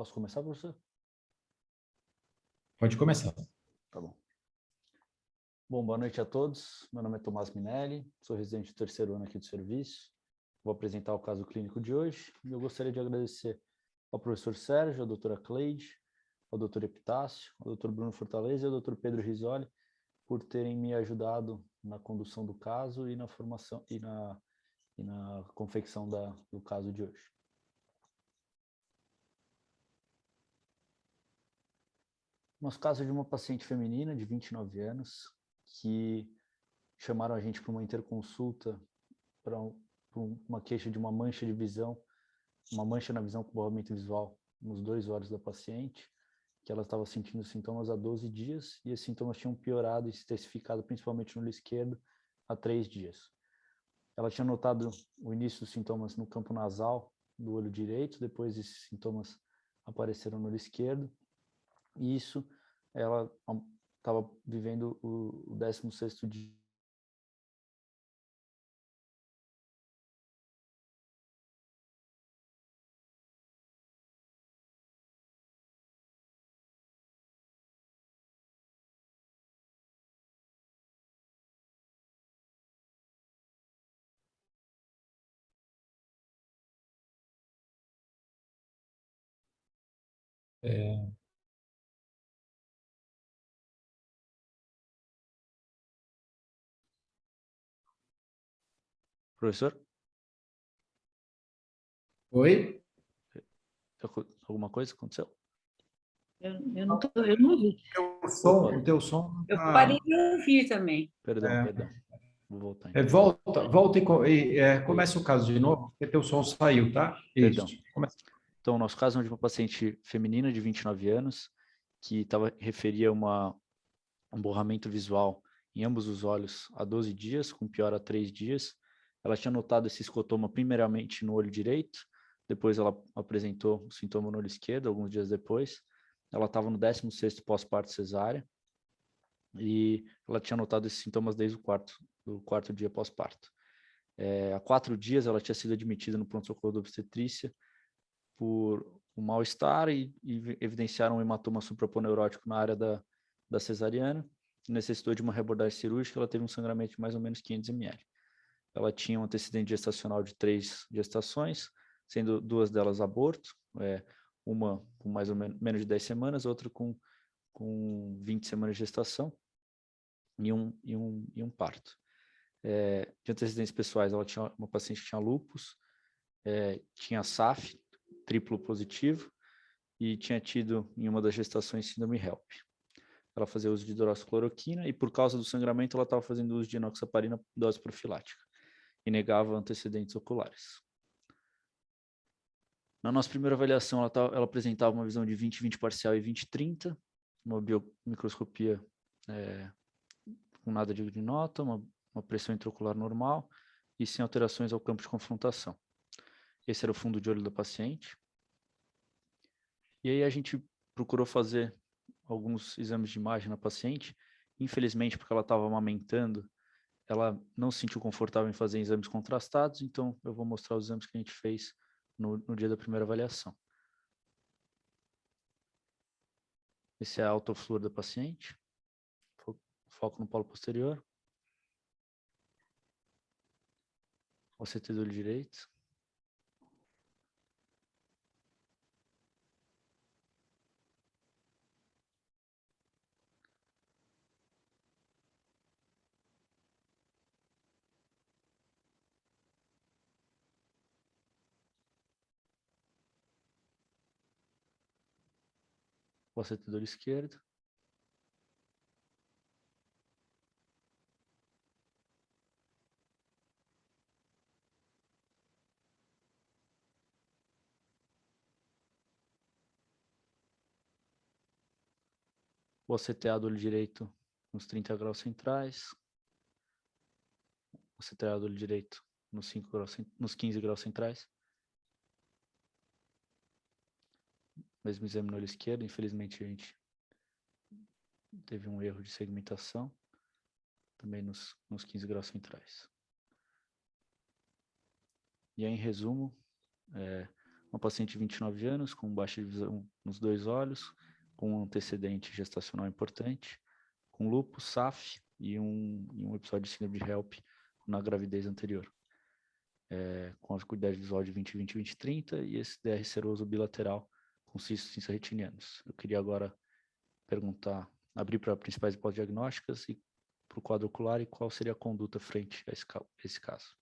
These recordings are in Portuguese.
Posso começar, professor? Pode começar. Tá bom. Bom, boa noite a todos. Meu nome é Tomás Minelli, sou residente do terceiro ano aqui do serviço. Vou apresentar o caso clínico de hoje e eu gostaria de agradecer ao professor Sérgio, à doutora Cleide, ao doutor Epitácio, ao doutor Bruno Fortaleza e ao doutor Pedro Risoli por terem me ajudado na condução do caso e na formação e na confecção do caso de hoje. Nosso caso é de uma paciente feminina de 29 anos que chamaram a gente para uma interconsulta para uma queixa de uma mancha de visão, uma mancha na visão com borramento visual nos 2 olhos da paciente, que ela estava sentindo sintomas há 12 dias e esses sintomas tinham piorado e se intensificado principalmente no olho esquerdo há 3 dias. Ela tinha notado o início dos sintomas no campo nasal do olho direito, depois esses sintomas apareceram no olho esquerdo, e isso ela estava vivendo o 16º dia. Professor? Oi? Alguma coisa aconteceu? Eu não ouvi. Opa. O teu som Eu tá... parei de ouvir também. Perdão. Vou voltar então. Volta e começa o caso de novo, porque teu som saiu, tá? Perdão. Isso. Começa. Então, o nosso caso é de uma paciente feminina de 29 anos que referia um borramento visual em ambos os olhos há 12 dias, com pior há 3 dias. Ela tinha notado esse escotoma primeiramente no olho direito, depois ela apresentou o sintoma no olho esquerdo, alguns dias depois. Ela estava no 16º pós-parto cesárea e ela tinha notado esses sintomas desde o quarto dia pós-parto. Há 4 dias ela tinha sido admitida no pronto-socorro da obstetrícia por um mal-estar e evidenciaram um hematoma supraponeurótico na área da cesariana, necessitou de uma reabordagem cirúrgica. Ela teve um sangramento de mais ou menos 500 ml. Ela tinha um antecedente gestacional de 3 gestações, sendo 2 delas aborto, uma com mais ou menos de 10 semanas, outra com 20 semanas de gestação e um parto. De antecedentes pessoais, ela tinha uma paciente que tinha lúpus, tinha SAF, triplo positivo, e tinha tido em uma das gestações síndrome HELP. Ela fazia uso de hidroxicloroquina e por causa do sangramento ela estava fazendo uso de enoxaparina dose profilática e negava antecedentes oculares. Na nossa primeira avaliação ela apresentava uma visão de 20/20 parcial e 20/30, uma biomicroscopia com nada de nota, uma pressão intraocular normal e sem alterações ao campo de confrontação. Esse era o fundo de olho da paciente. E aí a gente procurou fazer alguns exames de imagem na paciente. Infelizmente, porque ela estava amamentando, ela não se sentiu confortável em fazer exames contrastados, então eu vou mostrar os exames que a gente fez no dia da primeira avaliação. Esse é a autofluor da paciente. Foco no polo posterior. OCT do olho direito. OCT do olho esquerdo. O OCTA do olho direito nos 30 graus centrais. O OCTA do olho direito nos 15 graus centrais. Mesmo exame no olho esquerdo, infelizmente a gente teve um erro de segmentação, também nos 15 graus centrais. E aí, em resumo, uma paciente de 29 anos, com baixa visão nos 2 olhos, com um antecedente gestacional importante, com lúpus, SAF e um episódio de síndrome de HELP na gravidez anterior. Com a acuidade visual de 20/20 e 20/30 e esse DR seroso bilateral com cistos intraretinianos. Eu queria agora abrir para principais hipóteses diagnósticas e para o quadro ocular e qual seria a conduta frente a esse caso.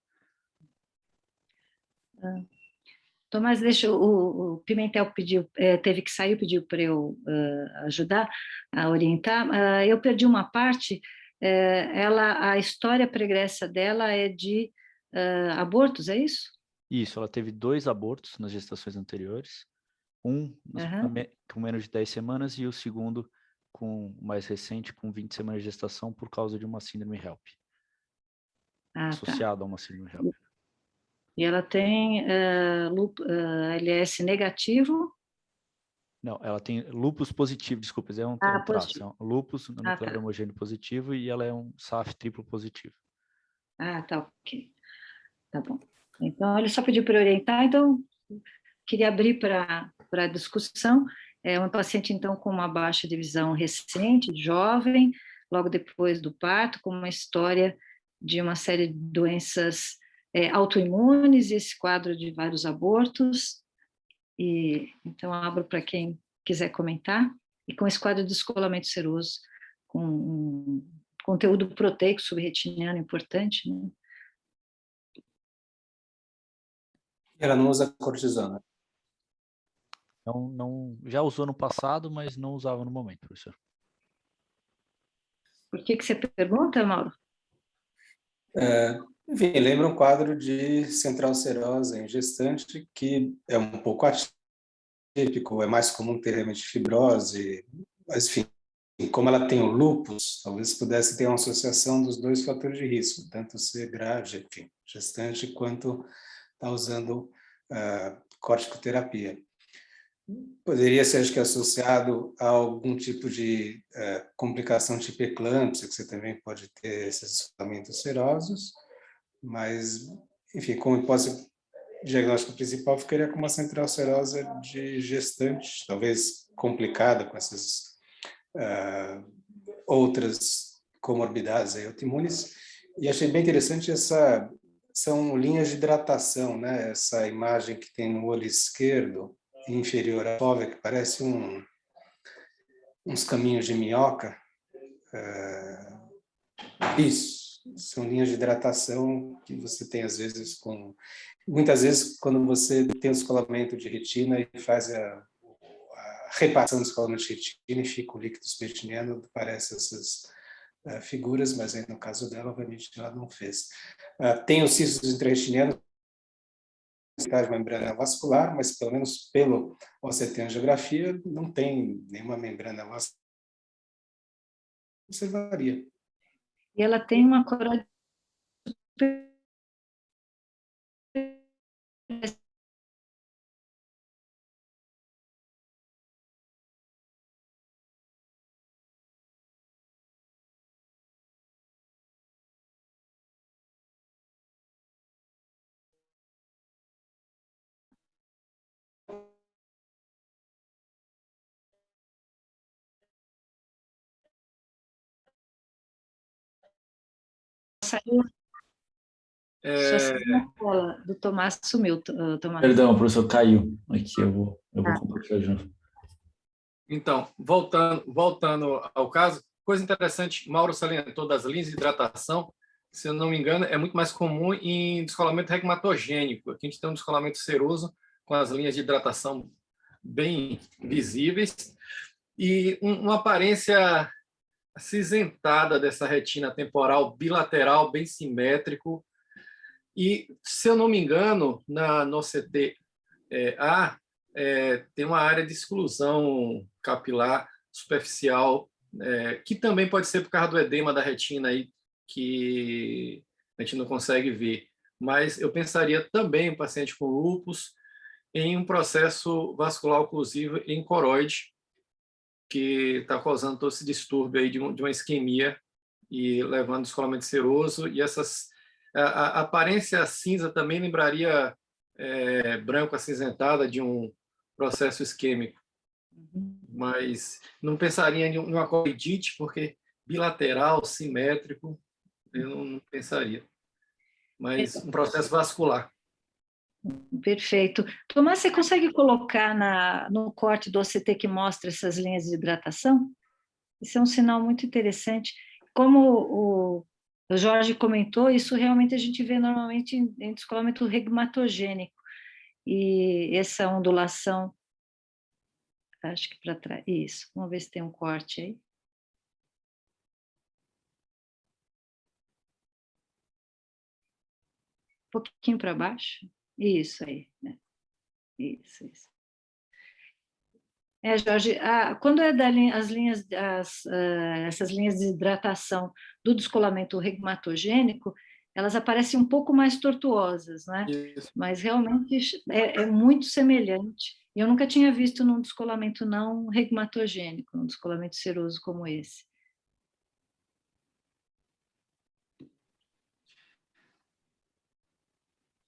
Tomás, deixa o Pimentel teve que sair, pediu para eu ajudar a orientar. Eu perdi uma parte. A história pregressa dela é de abortos, é isso? Isso, ela teve 2 abortos nas gestações anteriores, com menos de 10 semanas e o segundo com mais recente, com 20 semanas de gestação por causa de uma síndrome HELP. Associada a uma síndrome HELP. E ela tem LS negativo? Não, ela tem lúpus positivo, desculpa, é um traço. É um lúpus nuclear homogêneo positivo e ela é um SAF triplo positivo. Tá, ok. Tá bom. Então, ele só pediu para orientar, então, queria abrir para a discussão. É uma paciente, então, com uma baixa de visão recente, jovem, logo depois do parto, com uma história de uma série de doenças autoimunes, e esse quadro de vários abortos. Então, abro para quem quiser comentar. E com esse quadro de descolamento seroso, com um conteúdo proteico subretiniano importante, né? Ela não usa cortisona. Já usou no passado, mas não usava no momento, professor. Por que você pergunta, Mauro? Enfim, lembra um quadro de central serosa em gestante que é um pouco atípico, é mais comum ter realmente fibrose, mas, enfim, como ela tem o lúpus, talvez pudesse ter uma associação dos 2 fatores de risco, tanto ser grávida, enfim, gestante, quanto estar usando corticoterapia. Poderia ser, acho que, associado a algum tipo de complicação tipo eclâmpsia, que você também pode ter esses descolamentos serosos, mas, enfim, como hipótese diagnóstico principal, ficaria com uma central serosa de gestante, talvez complicada com essas outras comorbidades autoimunes, e achei bem interessante são linhas de hidratação, né? Essa imagem que tem no olho esquerdo, inferior à fóvea, que parece uns caminhos de minhoca. Isso, são linhas de hidratação que você tem às vezes muitas vezes quando você tem o descolamento de retina e faz a reparação do descolamento de retina e fica o líquido retiniano, parece essas figuras, mas aí no caso dela, obviamente, ela não fez. Tem os cistos intraretinianos, de membrana vascular, mas pelo menos pelo OCT-angiografia não tem nenhuma membrana vascular. Observaria. E ela tem uma coroa saiu. Do Tomás sumiu, Tomás. Perdão, professor, caiu. Aqui eu vou compartilhar de novo. Então, voltando ao caso, coisa interessante, Mauro salientou das linhas de hidratação, se eu não me engano, é muito mais comum em descolamento reumatogênico. Aqui a gente tem um descolamento seroso com as linhas de hidratação bem visíveis e uma aparência acinzentada dessa retina temporal bilateral, bem simétrico. E, se eu não me engano, no CT-A, tem uma área de exclusão capilar superficial, que também pode ser por causa do edema da retina, aí, que a gente não consegue ver. Mas eu pensaria também, um paciente com lúpus, em um processo vascular oclusivo em coroide, que está causando todo esse distúrbio aí de uma isquemia e levando ao descolamento seroso. E a aparência cinza também lembraria branco acinzentada de um processo isquêmico. Mas não pensaria em uma coroidite, porque bilateral, simétrico, eu não pensaria. Mas um processo vascular. Perfeito. Tomás, você consegue colocar no corte do OCT que mostra essas linhas de hidratação? Isso é um sinal muito interessante. Como o Jorge comentou, isso realmente a gente vê normalmente em descolamento regmatogênico. E essa ondulação, acho que para trás, isso. Vamos ver se tem um corte aí. Um pouquinho para baixo. Isso aí, né? Isso. Jorge, quando é essas linhas de hidratação do descolamento regmatogênico, elas aparecem um pouco mais tortuosas, né? Isso. Mas realmente é muito semelhante. Eu nunca tinha visto num descolamento não regmatogênico, num descolamento seroso como esse.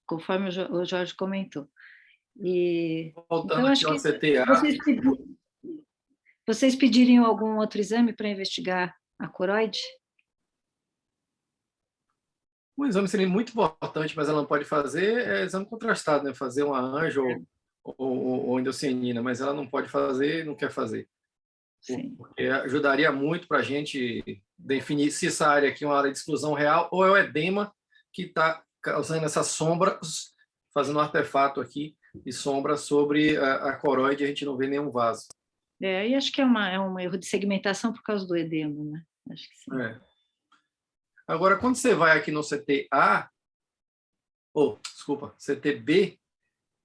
Conforme o Jorge comentou. Voltando Então, acho aqui ao que CTA, vocês pediriam algum outro exame para investigar a coroide? um exame seria muito importante, mas ela não pode fazer exame contrastado, né? Fazer uma anjo ou endocianina, mas ela não pode fazer, não quer fazer. Sim. Porque ajudaria muito para a gente definir se essa área aqui é uma área de exclusão real ou é o edema que está causando essa sombra, fazendo um artefato aqui de sombra sobre a coroide, a gente não vê nenhum vaso. E acho que é um erro de segmentação por causa do edema, né? Acho que sim. Agora, quando você vai aqui no CTA, CTB,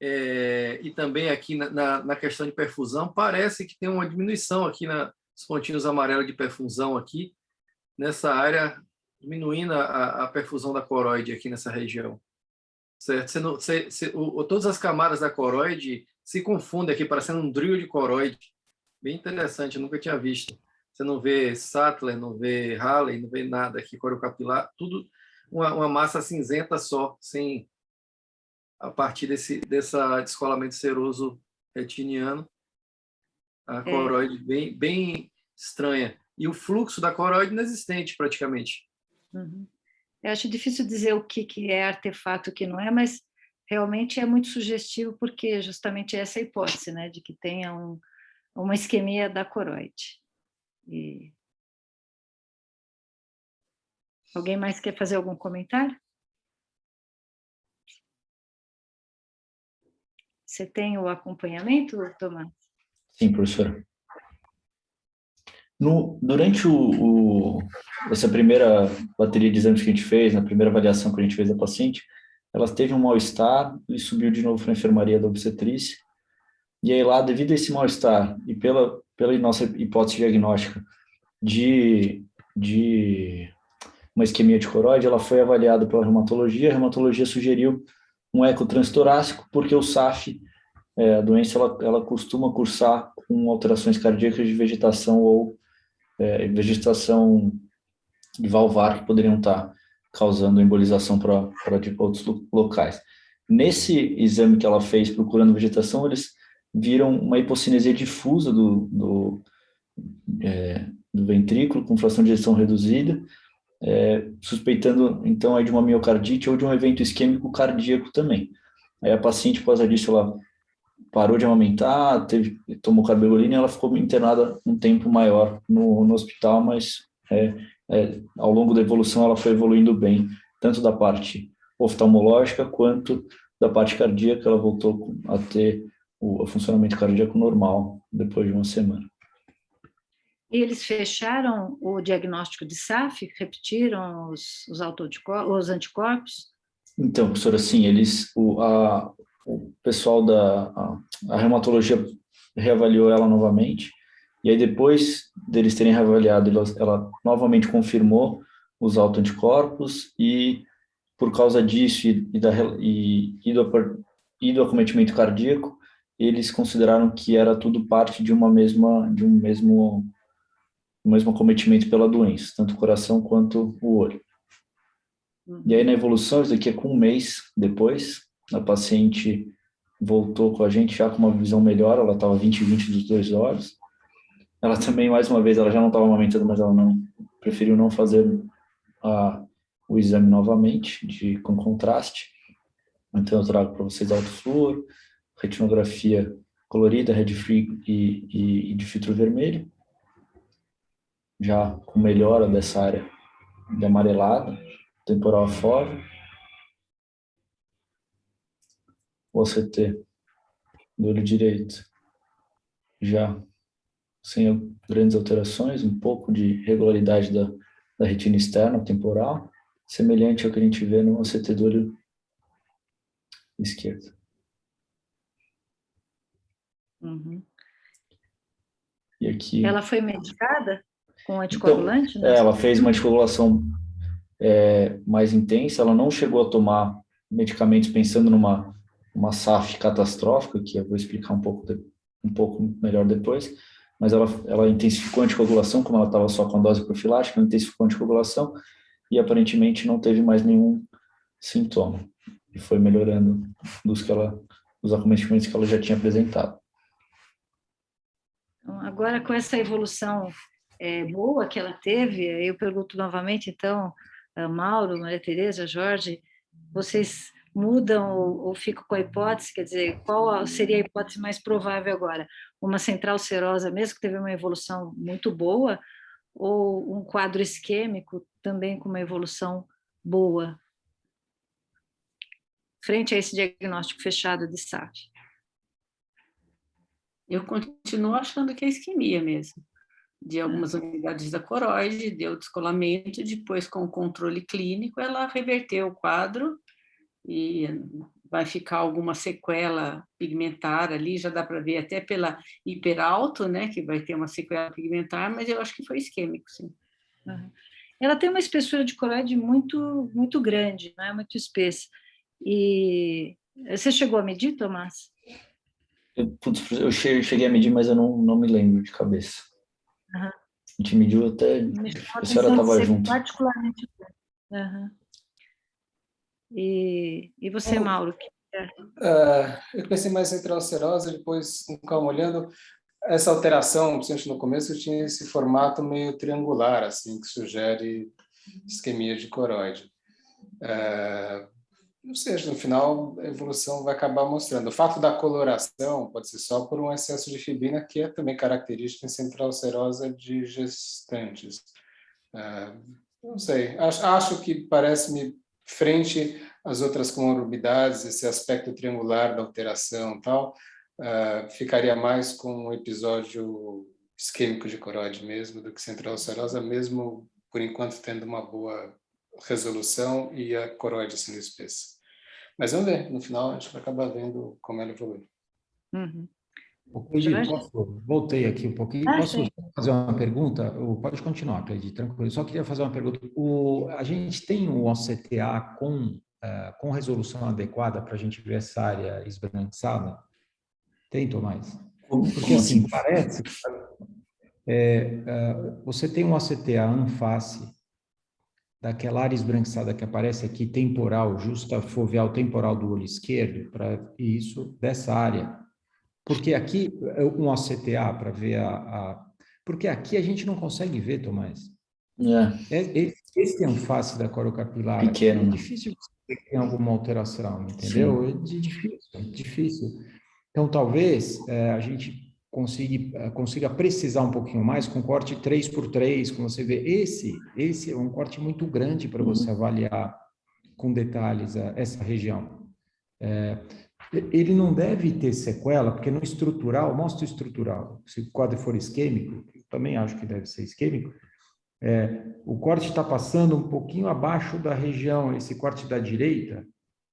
e também aqui na questão de perfusão, parece que tem uma diminuição aqui nos pontinhos amarelos de perfusão aqui, nessa área, diminuindo a perfusão da coroide aqui nessa região. Certo? Todas as camadas da coroide se confundem aqui, parecendo um drill de coroide. Bem interessante, eu nunca tinha visto. Você não vê Sattler, não vê Halley, não vê nada aqui, coriocapilar, tudo uma massa cinzenta só, sem a partir desse descolamento seroso retiniano, a coroide bem estranha. E o fluxo da coroide inexistente, praticamente. Uhum. Eu acho difícil dizer o que é artefato e o que não é, mas realmente é muito sugestivo, porque justamente essa é a hipótese, né, de que tenha uma isquemia da coroide. Alguém mais quer fazer algum comentário? Você tem o acompanhamento, Tomás? Sim, professora. Durante essa primeira bateria de exames que a gente fez, na primeira avaliação que a gente fez da paciente, ela teve um mal-estar e subiu de novo para a enfermaria da obstetrícia. E aí lá, devido a esse mal-estar e pela nossa hipótese diagnóstica de uma isquemia de coroide, ela foi avaliada pela reumatologia. A reumatologia sugeriu um ecotranstorácico, porque o SAF, a doença, ela costuma cursar com alterações cardíacas de vegetação ou vegetação valvar que poderiam estar causando embolização para outros locais. Nesse exame que ela fez procurando vegetação, eles viram uma hipocinesia difusa do ventrículo com fração de ejeção reduzida, suspeitando então aí de uma miocardite ou de um evento isquêmico cardíaco também. Aí a paciente, por causa disso, ela parou de amamentar, tomou carbegolina e ela ficou internada um tempo maior no hospital, mas ao longo da evolução ela foi evoluindo bem, tanto da parte oftalmológica quanto da parte cardíaca. Ela voltou a ter o funcionamento cardíaco normal depois de uma semana. E eles fecharam o diagnóstico de SAF? Repetiram os anticorpos? Então, professora, sim, o pessoal a reumatologia reavaliou ela novamente, e aí depois deles terem reavaliado, ela novamente confirmou os autoanticorpos, e por causa disso e do acometimento cardíaco, eles consideraram que era tudo parte de um mesmo acometimento pela doença, tanto o coração quanto o olho. E aí, na evolução, isso daqui é com um mês depois, A paciente voltou com a gente já com uma visão melhor, ela estava 20/20 dos 2 olhos. Ela também, mais uma vez, ela já não estava amamentando, mas ela preferiu não fazer o exame novamente, com contraste. Então, eu trago para vocês alto flúor, retinografia colorida, red-free e de filtro vermelho, já com melhora dessa área de amarelada, temporal afório. O OCT do olho direito, já sem grandes alterações, um pouco de regularidade da retina externa temporal, semelhante ao que a gente vê no OCT do olho esquerdo. Uhum. E aqui... Ela foi medicada com anticoagulante? Então, ela fez uma anticoagulação mais intensa, ela não chegou a tomar medicamentos pensando numa SAF catastrófica, que eu vou explicar um pouco melhor depois, mas ela intensificou a anticoagulação, como ela estava só com a dose profilática, ela intensificou a anticoagulação e aparentemente não teve mais nenhum sintoma. E foi melhorando dos acometimentos que ela já tinha apresentado. Agora, com essa evolução boa que ela teve, eu pergunto novamente, então, Mauro, Maria Tereza, Jorge, vocês mudam ou ficam com a hipótese, quer dizer, qual seria a hipótese mais provável agora? Uma central serosa, mesmo que teve uma evolução muito boa, ou um quadro isquêmico também com uma evolução boa, frente a esse diagnóstico fechado de SAF? Eu continuo achando que é isquemia mesmo. De algumas unidades da coroide, deu descolamento, depois com o controle clínico, ela reverteu o quadro e vai ficar alguma sequela pigmentar ali, já dá para ver até pela hiperalto, né, que vai ter uma sequela pigmentar, mas eu acho que foi isquêmico, sim. Uhum. Ela tem uma espessura de coroide muito, muito grande, não é muito espessa. E você chegou a medir, Tomás? Eu cheguei a medir, mas eu não me lembro de cabeça. Uhum. A gente mediu até... A senhora estava junto. Particularmente. Uhum. E você, Mauro? Eu pensei mais em central serosa, depois, com calma olhando, essa alteração, principalmente no começo, tinha esse formato meio triangular, assim, que sugere isquemia de coroide. Não sei, no final a evolução vai acabar mostrando. O fato da coloração pode ser só por um excesso de fibrina, que é também característica em central serosa de gestantes. Não sei, acho que parece-me, frente às outras comorbidades, esse aspecto triangular da alteração e tal, ficaria mais com um episódio isquêmico de coroide mesmo, do que central serosa, mesmo por enquanto tendo uma boa resolução e a coroide sendo espessa. Mas vamos ver, no final a gente vai acabar vendo como ela evolui. Uhum. Voltei aqui um pouquinho. Posso fazer uma pergunta? Pode continuar, Cleide, tranquilo. Eu só queria fazer uma pergunta. A gente tem um OCTA com resolução adequada para a gente ver essa área esbranquiçada? Tem, Tomás? Porque assim, parece... você tem um OCTA anface daquela área esbranquiçada que aparece aqui, temporal, justa foveal temporal do olho esquerdo, para isso, dessa área. Porque aqui, um OCTA para ver porque aqui a gente não consegue ver, Tomás. Esse anface da corocapilar pequeno. É difícil você ter alguma alteração, entendeu? É difícil. Então, talvez a gente consiga precisar um pouquinho mais com corte 3x3, como você vê. Esse é um corte muito grande para você avaliar com detalhes essa região. Ele não deve ter sequela, porque no estrutural, mostra o estrutural. Se o quadro for isquêmico, eu também acho que deve ser isquêmico, o corte está passando um pouquinho abaixo da região, esse corte da direita.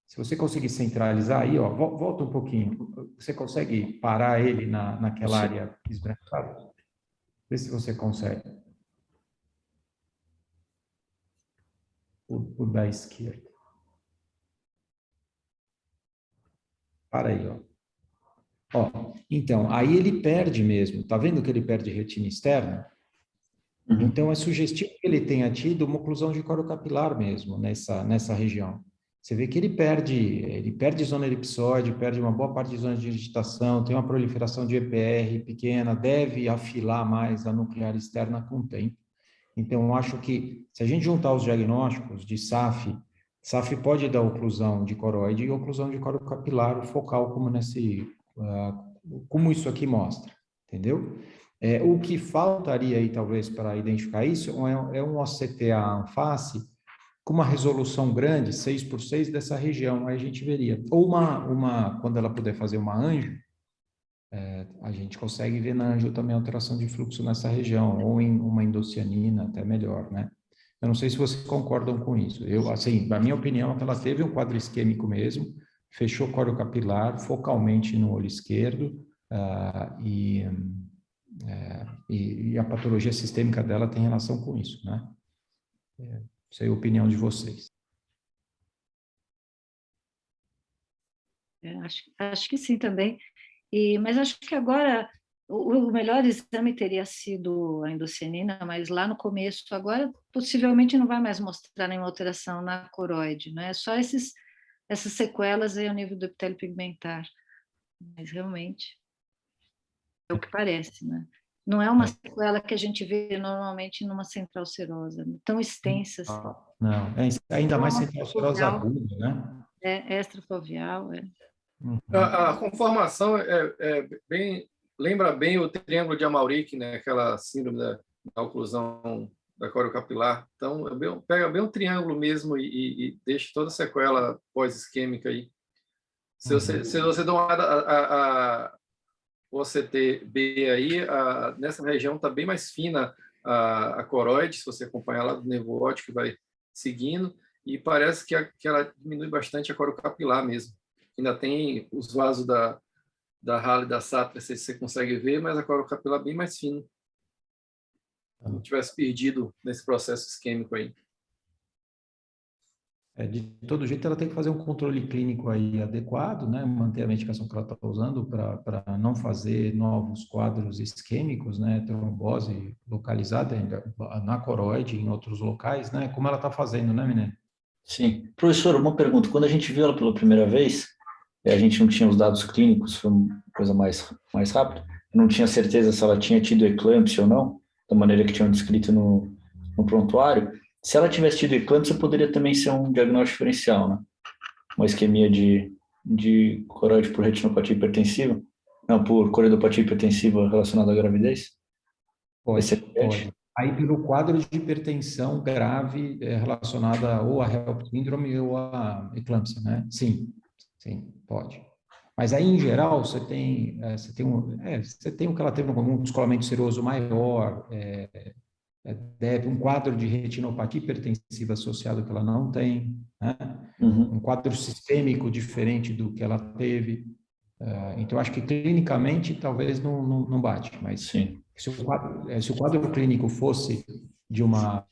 Se você conseguir centralizar aí, ó, volta um pouquinho. Você consegue parar ele naquela área esbranquiçada? Vê se você consegue. O da esquerda. Para aí, ó. Então, aí ele perde mesmo. Tá vendo que ele perde retina externa? Uhum. Então, é sugestivo que ele tenha tido uma oclusão de corocapilar mesmo nessa região. você vê que ele perde zona elipsoide, perde uma boa parte de zona de digitação, tem uma proliferação de EPR pequena, deve afilar mais a nuclear externa com o tempo. Então, eu acho que se a gente juntar os diagnósticos de SAF pode dar oclusão de coroide e oclusão de coro capilar focal, como isso aqui mostra, entendeu? O que faltaria aí, talvez, para identificar isso é um OCTA anface com uma resolução grande, 6x6 dessa região, aí a gente veria. Ou quando ela puder fazer uma anjo, a gente consegue ver na anjo também alteração de fluxo nessa região, ou em uma endocianina, até melhor, né? Eu não sei se vocês concordam com isso. Assim, na minha opinião, é que ela teve um quadro isquêmico mesmo, fechou coro capilar, focalmente no olho esquerdo, e a patologia sistêmica dela tem relação com isso, né? Sei a opinião de vocês. Acho que sim também. Mas acho que agora o melhor exame teria sido a endocianina, mas lá no começo, agora possivelmente não vai mais mostrar nenhuma alteração na coroide, né? Só essas sequelas aí ao nível do epitélio pigmentar. Mas realmente é o que parece, né? Não é uma sequela que a gente vê normalmente numa central serosa, tão extensas. Não, ainda mais central serosa aguda, né? Extrafoveal, Uhum. A conformação lembra bem o triângulo de Amalric, né? Aquela síndrome da oclusão da coriocapilar. Então, pega bem um triângulo mesmo e deixa toda a sequela pós-isquêmica aí. Se você dá uma olhada, o OCT-B aí, nessa região está bem mais fina a coroide, se você acompanhar lá do nervo óptico, vai seguindo, e parece que ela diminui bastante a coriocapilar mesmo. Ainda tem os vasos da Halley e da Satra, você consegue ver, mas a coriocapilar é bem mais fina. Se não tivesse perdido nesse processo isquêmico aí. De todo jeito, ela tem que fazer um controle clínico aí adequado, né? Manter a medicação que ela está usando para não fazer novos quadros isquêmicos, né? Trombose localizada na coroide, em outros locais, né? Como ela está fazendo, né, menina? Sim. Professor, uma pergunta. Quando a gente viu ela pela primeira vez, a gente não tinha os dados clínicos, foi uma coisa mais rápida. Eu não tinha certeza se ela tinha tido eclâmpsia ou não, da maneira que tinham descrito no prontuário. Se ela tivesse tido eclâmpsia, poderia também ser um diagnóstico diferencial, né? Uma isquemia de coroide por retinopatia hipertensiva? Não, por coridopatia hipertensiva relacionada à gravidez? Pode. Aí, pelo quadro de hipertensão grave relacionada ou a HELP síndrome ou a eclâmpsia, né? Sim, pode. Mas aí, em geral, você tem o que ela teve um descolamento seroso maior, deve um quadro de retinopatia hipertensiva associado que ela não tem, né? Um quadro sistêmico diferente do que ela teve. Então, acho que clinicamente talvez não bate, mas sim. Se o quadro clínico fosse de uma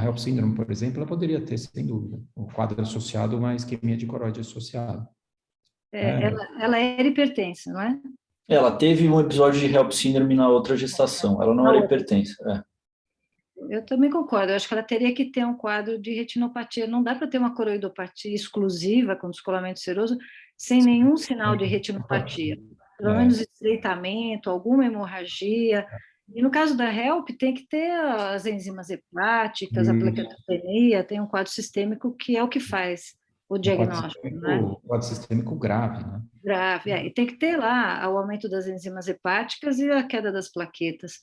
HELP síndrome, por exemplo, ela poderia ter, sem dúvida, um quadro associado a uma isquemia de coroide associada. Ela era hipertensa, não é? Ela teve um episódio de HELP síndrome na outra gestação. Ela não era hipertensa. Eu também concordo. Eu acho que ela teria que ter um quadro de retinopatia. Não dá para ter uma coroidopatia exclusiva com descolamento seroso sem nenhum sinal de retinopatia. Pelo menos estreitamento, alguma hemorragia. E no caso da HELP, tem que ter as enzimas hepáticas, a plaquetopenia, tem um quadro sistêmico que é o que faz o diagnóstico, né? O quadro sistêmico grave, né? Grave, e tem que ter lá o aumento das enzimas hepáticas e a queda das plaquetas,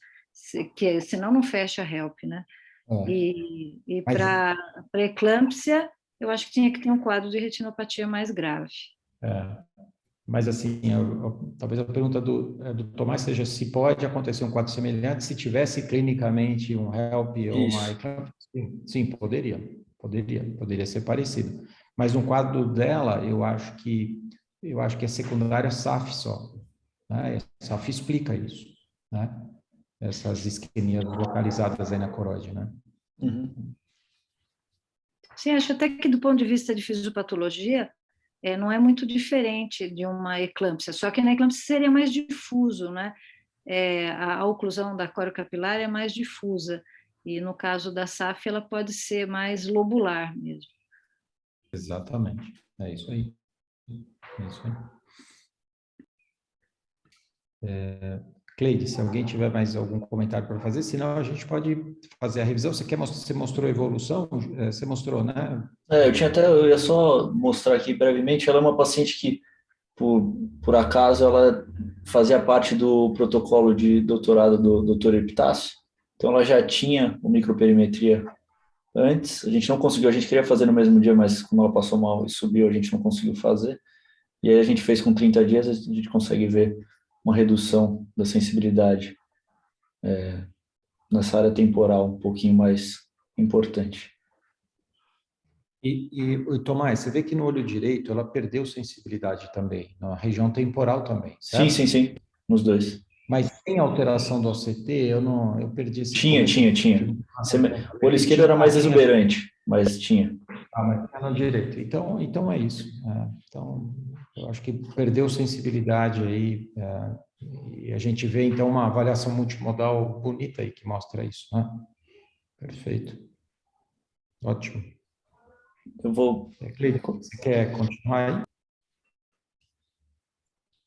senão não fecha a HELP, né? E para eclâmpsia, eu acho que tinha que ter um quadro de retinopatia mais grave. Mas, assim, talvez a pergunta do Tomás seja se pode acontecer um quadro semelhante se tivesse clinicamente um HELP ou uma eclâmpsia. Sim, poderia ser parecido. Mas no quadro dela, eu acho que é secundária SAF só, né? A SAF explica isso, né? Essas isquemias localizadas aí na coroide, né? Sim, acho até que do ponto de vista de fisiopatologia, não é muito diferente de uma eclâmpsia, só que na eclâmpsia seria mais difuso, né? A oclusão da coriocapilar é mais difusa, e no caso da SAF ela pode ser mais lobular mesmo. Exatamente. É isso aí. É isso aí. Cleide, se alguém tiver mais algum comentário para fazer, senão a gente pode fazer a revisão. Você mostrou a evolução? Você mostrou, né? Eu ia só mostrar aqui brevemente, ela é uma paciente que, por acaso, ela fazia parte do protocolo de doutorado do Dr. Epitácio, então ela já tinha o microperimetria antes, a gente não conseguiu, a gente queria fazer no mesmo dia, mas como ela passou mal e subiu, a gente não conseguiu fazer, e aí a gente fez com 30 dias, a gente consegue ver uma redução da sensibilidade nessa área temporal um pouquinho mais importante. Tomás, você vê que no olho direito ela perdeu sensibilidade também, na região temporal também, certo? Sim, nos dois. Mas tem alteração do OCT? Eu perdi esse Tinha. O olho esquerdo era mais exuberante, mas tinha. Mas tá no direito. Então é isso. Então, eu acho que perdeu sensibilidade aí, e a gente vê, então, uma avaliação multimodal bonita aí que mostra isso, né? Perfeito. Ótimo. Eu vou... Cleide, você quer continuar aí?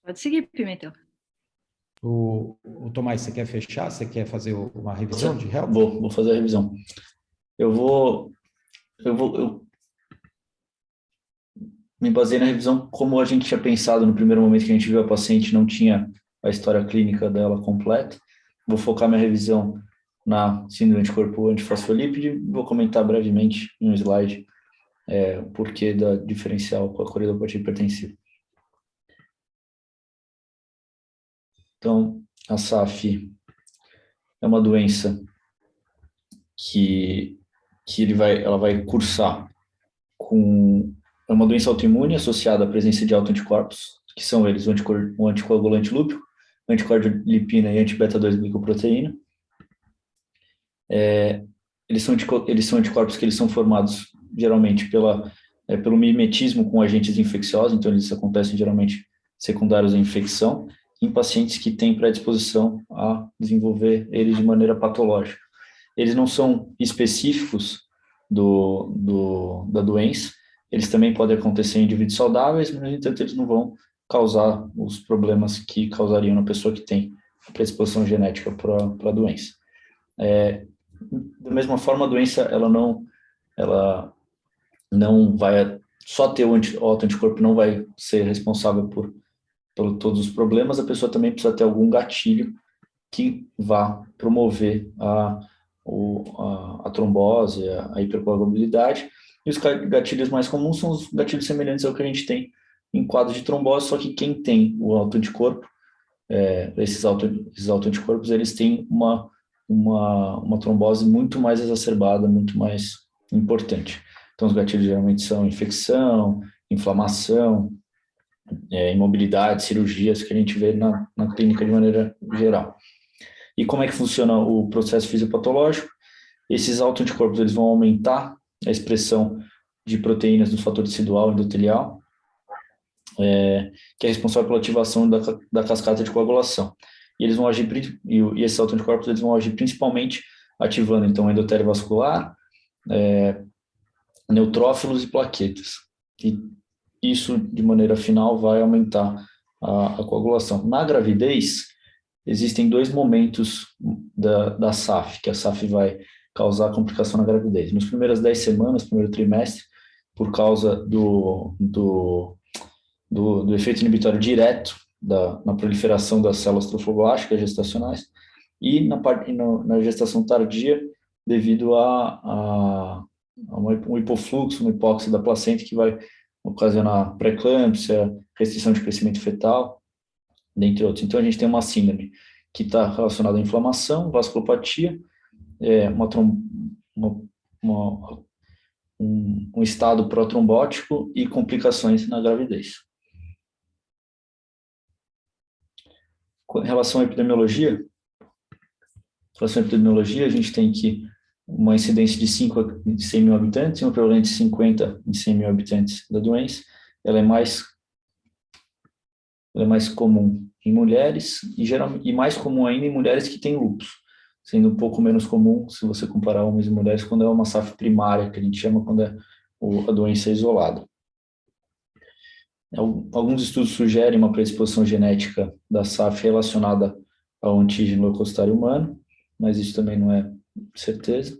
Pode seguir, Pimentel. O Tomás, você quer fechar? Você quer fazer uma revisão de help? Vou fazer a revisão. Eu me baseei na revisão como a gente tinha pensado no primeiro momento que a gente viu a paciente, não tinha a história clínica dela completa. Vou focar minha revisão na síndrome de corpo antifosfolípide e vou comentar brevemente em um slide o porquê da diferencial com a coridopatia hipertensiva. Então, a SAF é uma doença que ela vai cursar é uma doença autoimune associada à presença de autoanticorpos, que são eles o anticoagulante lúpico, anticardiolipina e anti-beta-2-glicoproteína. Eles são anticorpos que eles são formados geralmente pelo mimetismo com agentes infecciosos, então eles acontecem geralmente secundários à infecção, em pacientes que têm predisposição a desenvolver eles de maneira patológica. Eles não são específicos da doença, eles também podem acontecer em indivíduos saudáveis, mas, no entanto, eles não vão causar os problemas que causariam na pessoa que tem a predisposição genética para a doença. Da mesma forma, a doença, ela não vai, só ter o autoanticorpo não vai ser responsável por todos os problemas, a pessoa também precisa ter algum gatilho que vá promover a trombose, a hipercoagulabilidade, e os gatilhos mais comuns são os gatilhos semelhantes ao que a gente tem em quadro de trombose, só que quem tem o autoanticorpo, esses autoanticorpos, eles têm uma trombose muito mais exacerbada, muito mais importante. Então, os gatilhos geralmente são infecção, inflamação, imobilidade, cirurgias que a gente vê na clínica de maneira geral. E como é que funciona o processo fisiopatológico? Esses autoanticorpos eles vão aumentar a expressão de proteínas do fator tecidual endotelial, que é responsável pela ativação da cascata de coagulação. E eles vão agir, e esses autoanticorpos eles vão agir principalmente ativando então o endotélio vascular, neutrófilos e plaquetas. E isso, de maneira final, vai aumentar a coagulação. Na gravidez, existem 2 momentos da SAF, que a SAF vai causar complicação na gravidez. Nas primeiras 10 semanas, primeiro trimestre, por causa do efeito inibitório direto na proliferação das células trofoblásticas gestacionais, e na gestação tardia, devido a um hipofluxo, uma hipóxia da placenta, que vai ocasionar pré-eclâmpsia, restrição de crescimento fetal, dentre outros. Então, a gente tem uma síndrome que está relacionada à inflamação, vasculopatia, um estado protrombótico e complicações na gravidez. Com relação à epidemiologia, a gente tem que uma incidência de 5 em 100 mil habitantes e uma prevalência de 50 em 100 mil habitantes da doença. Ela é mais comum em mulheres e mais comum ainda em mulheres que têm lúpus, sendo um pouco menos comum se você comparar homens e mulheres quando é uma SAF primária, que a gente chama quando é a doença isolada. Alguns estudos sugerem uma predisposição genética da SAF relacionada ao antígeno leucocitário humano, mas isso também não é certeza.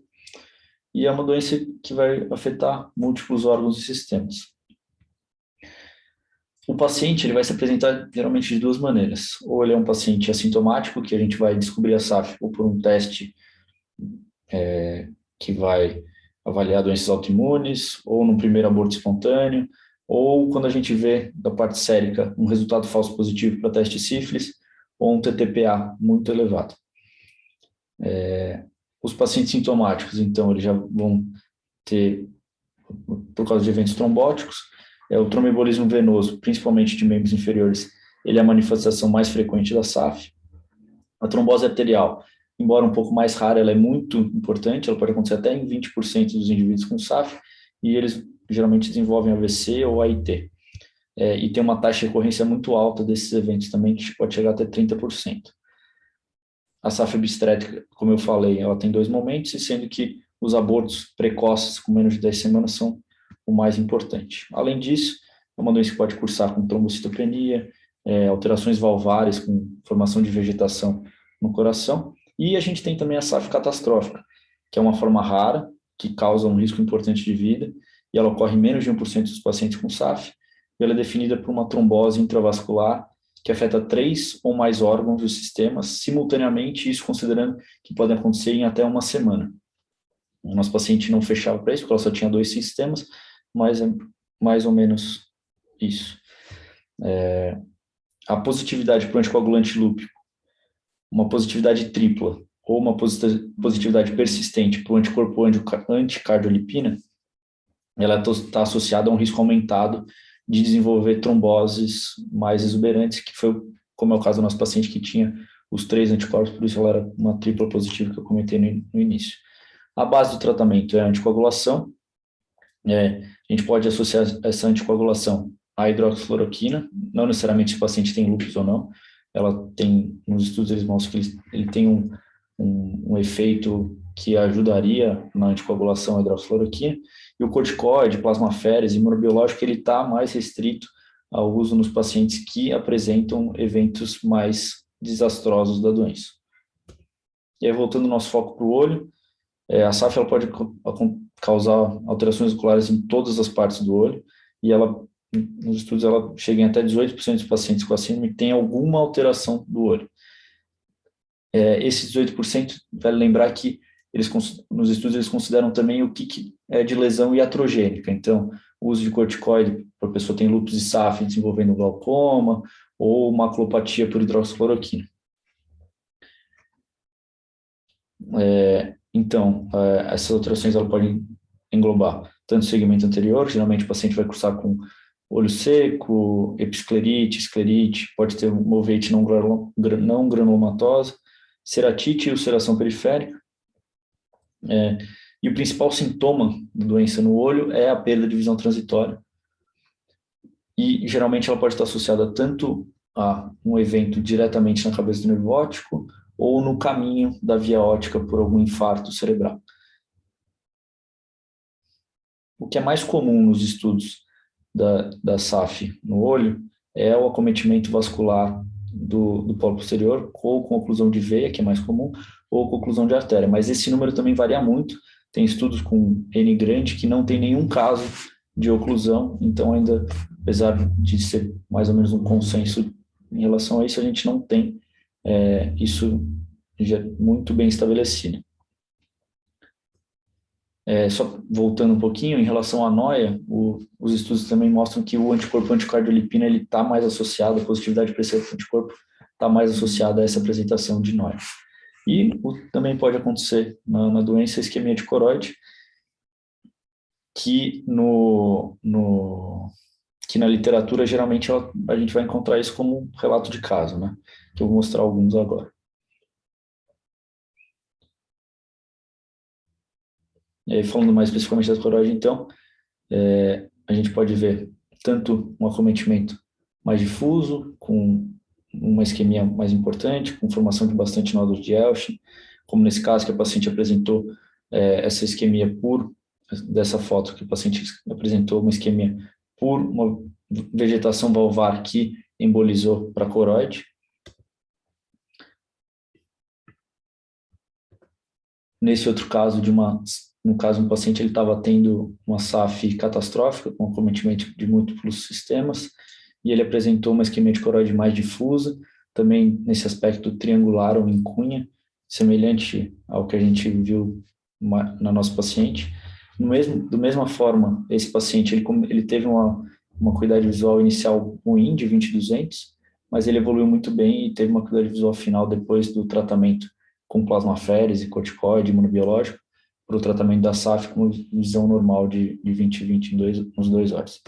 E é uma doença que vai afetar múltiplos órgãos e sistemas. O paciente ele vai se apresentar geralmente de duas maneiras. Ou ele é um paciente assintomático, que a gente vai descobrir a SAF ou por um teste que vai avaliar doenças autoimunes, ou no primeiro aborto espontâneo, ou quando a gente vê da parte sérica um resultado falso positivo para teste de sífilis, ou um TTPA muito elevado. Os pacientes sintomáticos, então, eles já vão ter, por causa de eventos trombóticos, o tromboembolismo venoso, principalmente de membros inferiores, ele é a manifestação mais frequente da SAF. A trombose arterial, embora um pouco mais rara, ela é muito importante, ela pode acontecer até em 20% dos indivíduos com SAF, e eles geralmente desenvolvem AVC ou AIT. E tem uma taxa de recorrência muito alta desses eventos também, que pode chegar até 30%. A SAF obstétrica, como eu falei, ela tem 2 momentos, e sendo que os abortos precoces com menos de 10 semanas são o mais importante. Além disso, é uma doença que pode cursar com trombocitopenia, alterações valvares, com formação de vegetação no coração, e a gente tem também a SAF catastrófica, que é uma forma rara, que causa um risco importante de vida, e ela ocorre em menos de 1% dos pacientes com SAF, e ela é definida por uma trombose intravascular que afeta 3 ou mais órgãos dos sistemas simultaneamente, isso considerando que pode acontecer em até 1 semana. O nosso paciente não fechava para isso, porque ela só tinha 2 sistemas, mas é mais ou menos isso. A positividade para o anticoagulante lúpico, uma positividade tripla ou uma positividade persistente para o anticorpo anticardiolipina, ela está associada a um risco aumentado de desenvolver tromboses mais exuberantes, que foi, como é o caso do nosso paciente que tinha os 3 anticorpos, por isso ela era uma tripla positiva que eu comentei no início. A base do tratamento é a anticoagulação. A gente pode associar essa anticoagulação à hidroxicloroquina, não necessariamente se o paciente tem lúpus ou não. Ela tem, nos estudos eles mostram que ele tem um efeito que ajudaria na anticoagulação à hidroxicloroquina, e o corticoide, plasmaférese, imunobiológico, ele está mais restrito ao uso nos pacientes que apresentam eventos mais desastrosos da doença. E aí, voltando o nosso foco para o olho, a SAF ela pode causar alterações oculares em todas as partes do olho, e ela, nos estudos, ela chega em até 18% dos pacientes com a síndrome tem alguma alteração do olho. Esses 18%, vale lembrar que nos estudos eles consideram também o que é de lesão iatrogênica. Então, o uso de corticoide para a pessoa que tem lúpus e SAF desenvolvendo glaucoma ou maculopatia por hidroxicloroquina. Então, essas alterações elas podem englobar tanto o segmento anterior, geralmente o paciente vai cursar com olho seco, episclerite, esclerite, pode ter movete não granulomatosa, ceratite e ulceração periférica. E o principal sintoma da doença no olho é a perda de visão transitória. E geralmente ela pode estar associada tanto a um evento diretamente na cabeça do nervo óptico ou no caminho da via óptica por algum infarto cerebral. O que é mais comum nos estudos da SAF no olho é o acometimento vascular do polo posterior, ou com oclusão de veia, que é mais comum, ou com oclusão de artéria, mas esse número também varia muito. Tem estudos com N grande que não tem nenhum caso de oclusão, então ainda, apesar de ser mais ou menos um consenso em relação a isso, a gente não tem isso já muito bem estabelecido. Só voltando um pouquinho, em relação à noia, os estudos também mostram que o anticorpo anticardiolipina ele está mais associado, a positividade para esse anticorpo está mais associada a essa apresentação de noia. E também pode acontecer na doença a isquemia de coroide, que que na literatura geralmente a gente vai encontrar isso como um relato de caso, né? Que eu vou mostrar alguns agora. E aí, falando mais especificamente da coroide, então, a gente pode ver tanto um acometimento mais difuso, com uma isquemia mais importante, com formação de bastante nódulos de Elschin, como nesse caso que a paciente apresentou essa isquemia por dessa foto, que o paciente apresentou uma isquemia por uma vegetação valvar que embolizou para a coroide. Nesse outro caso, no caso, um paciente estava tendo uma SAF catastrófica, com acometimento de múltiplos sistemas, e ele apresentou uma isquemia de coroide mais difusa, também nesse aspecto triangular ou em cunha, semelhante ao que a gente viu na nossa paciente. Da mesma forma, esse paciente ele teve uma acuidade visual inicial ruim, de 20/200, mas ele evoluiu muito bem e teve uma acuidade visual final depois do tratamento com plasmaférese, corticoide, imunobiológico, para o tratamento da SAF com visão normal de 20/20 nos 2 olhos.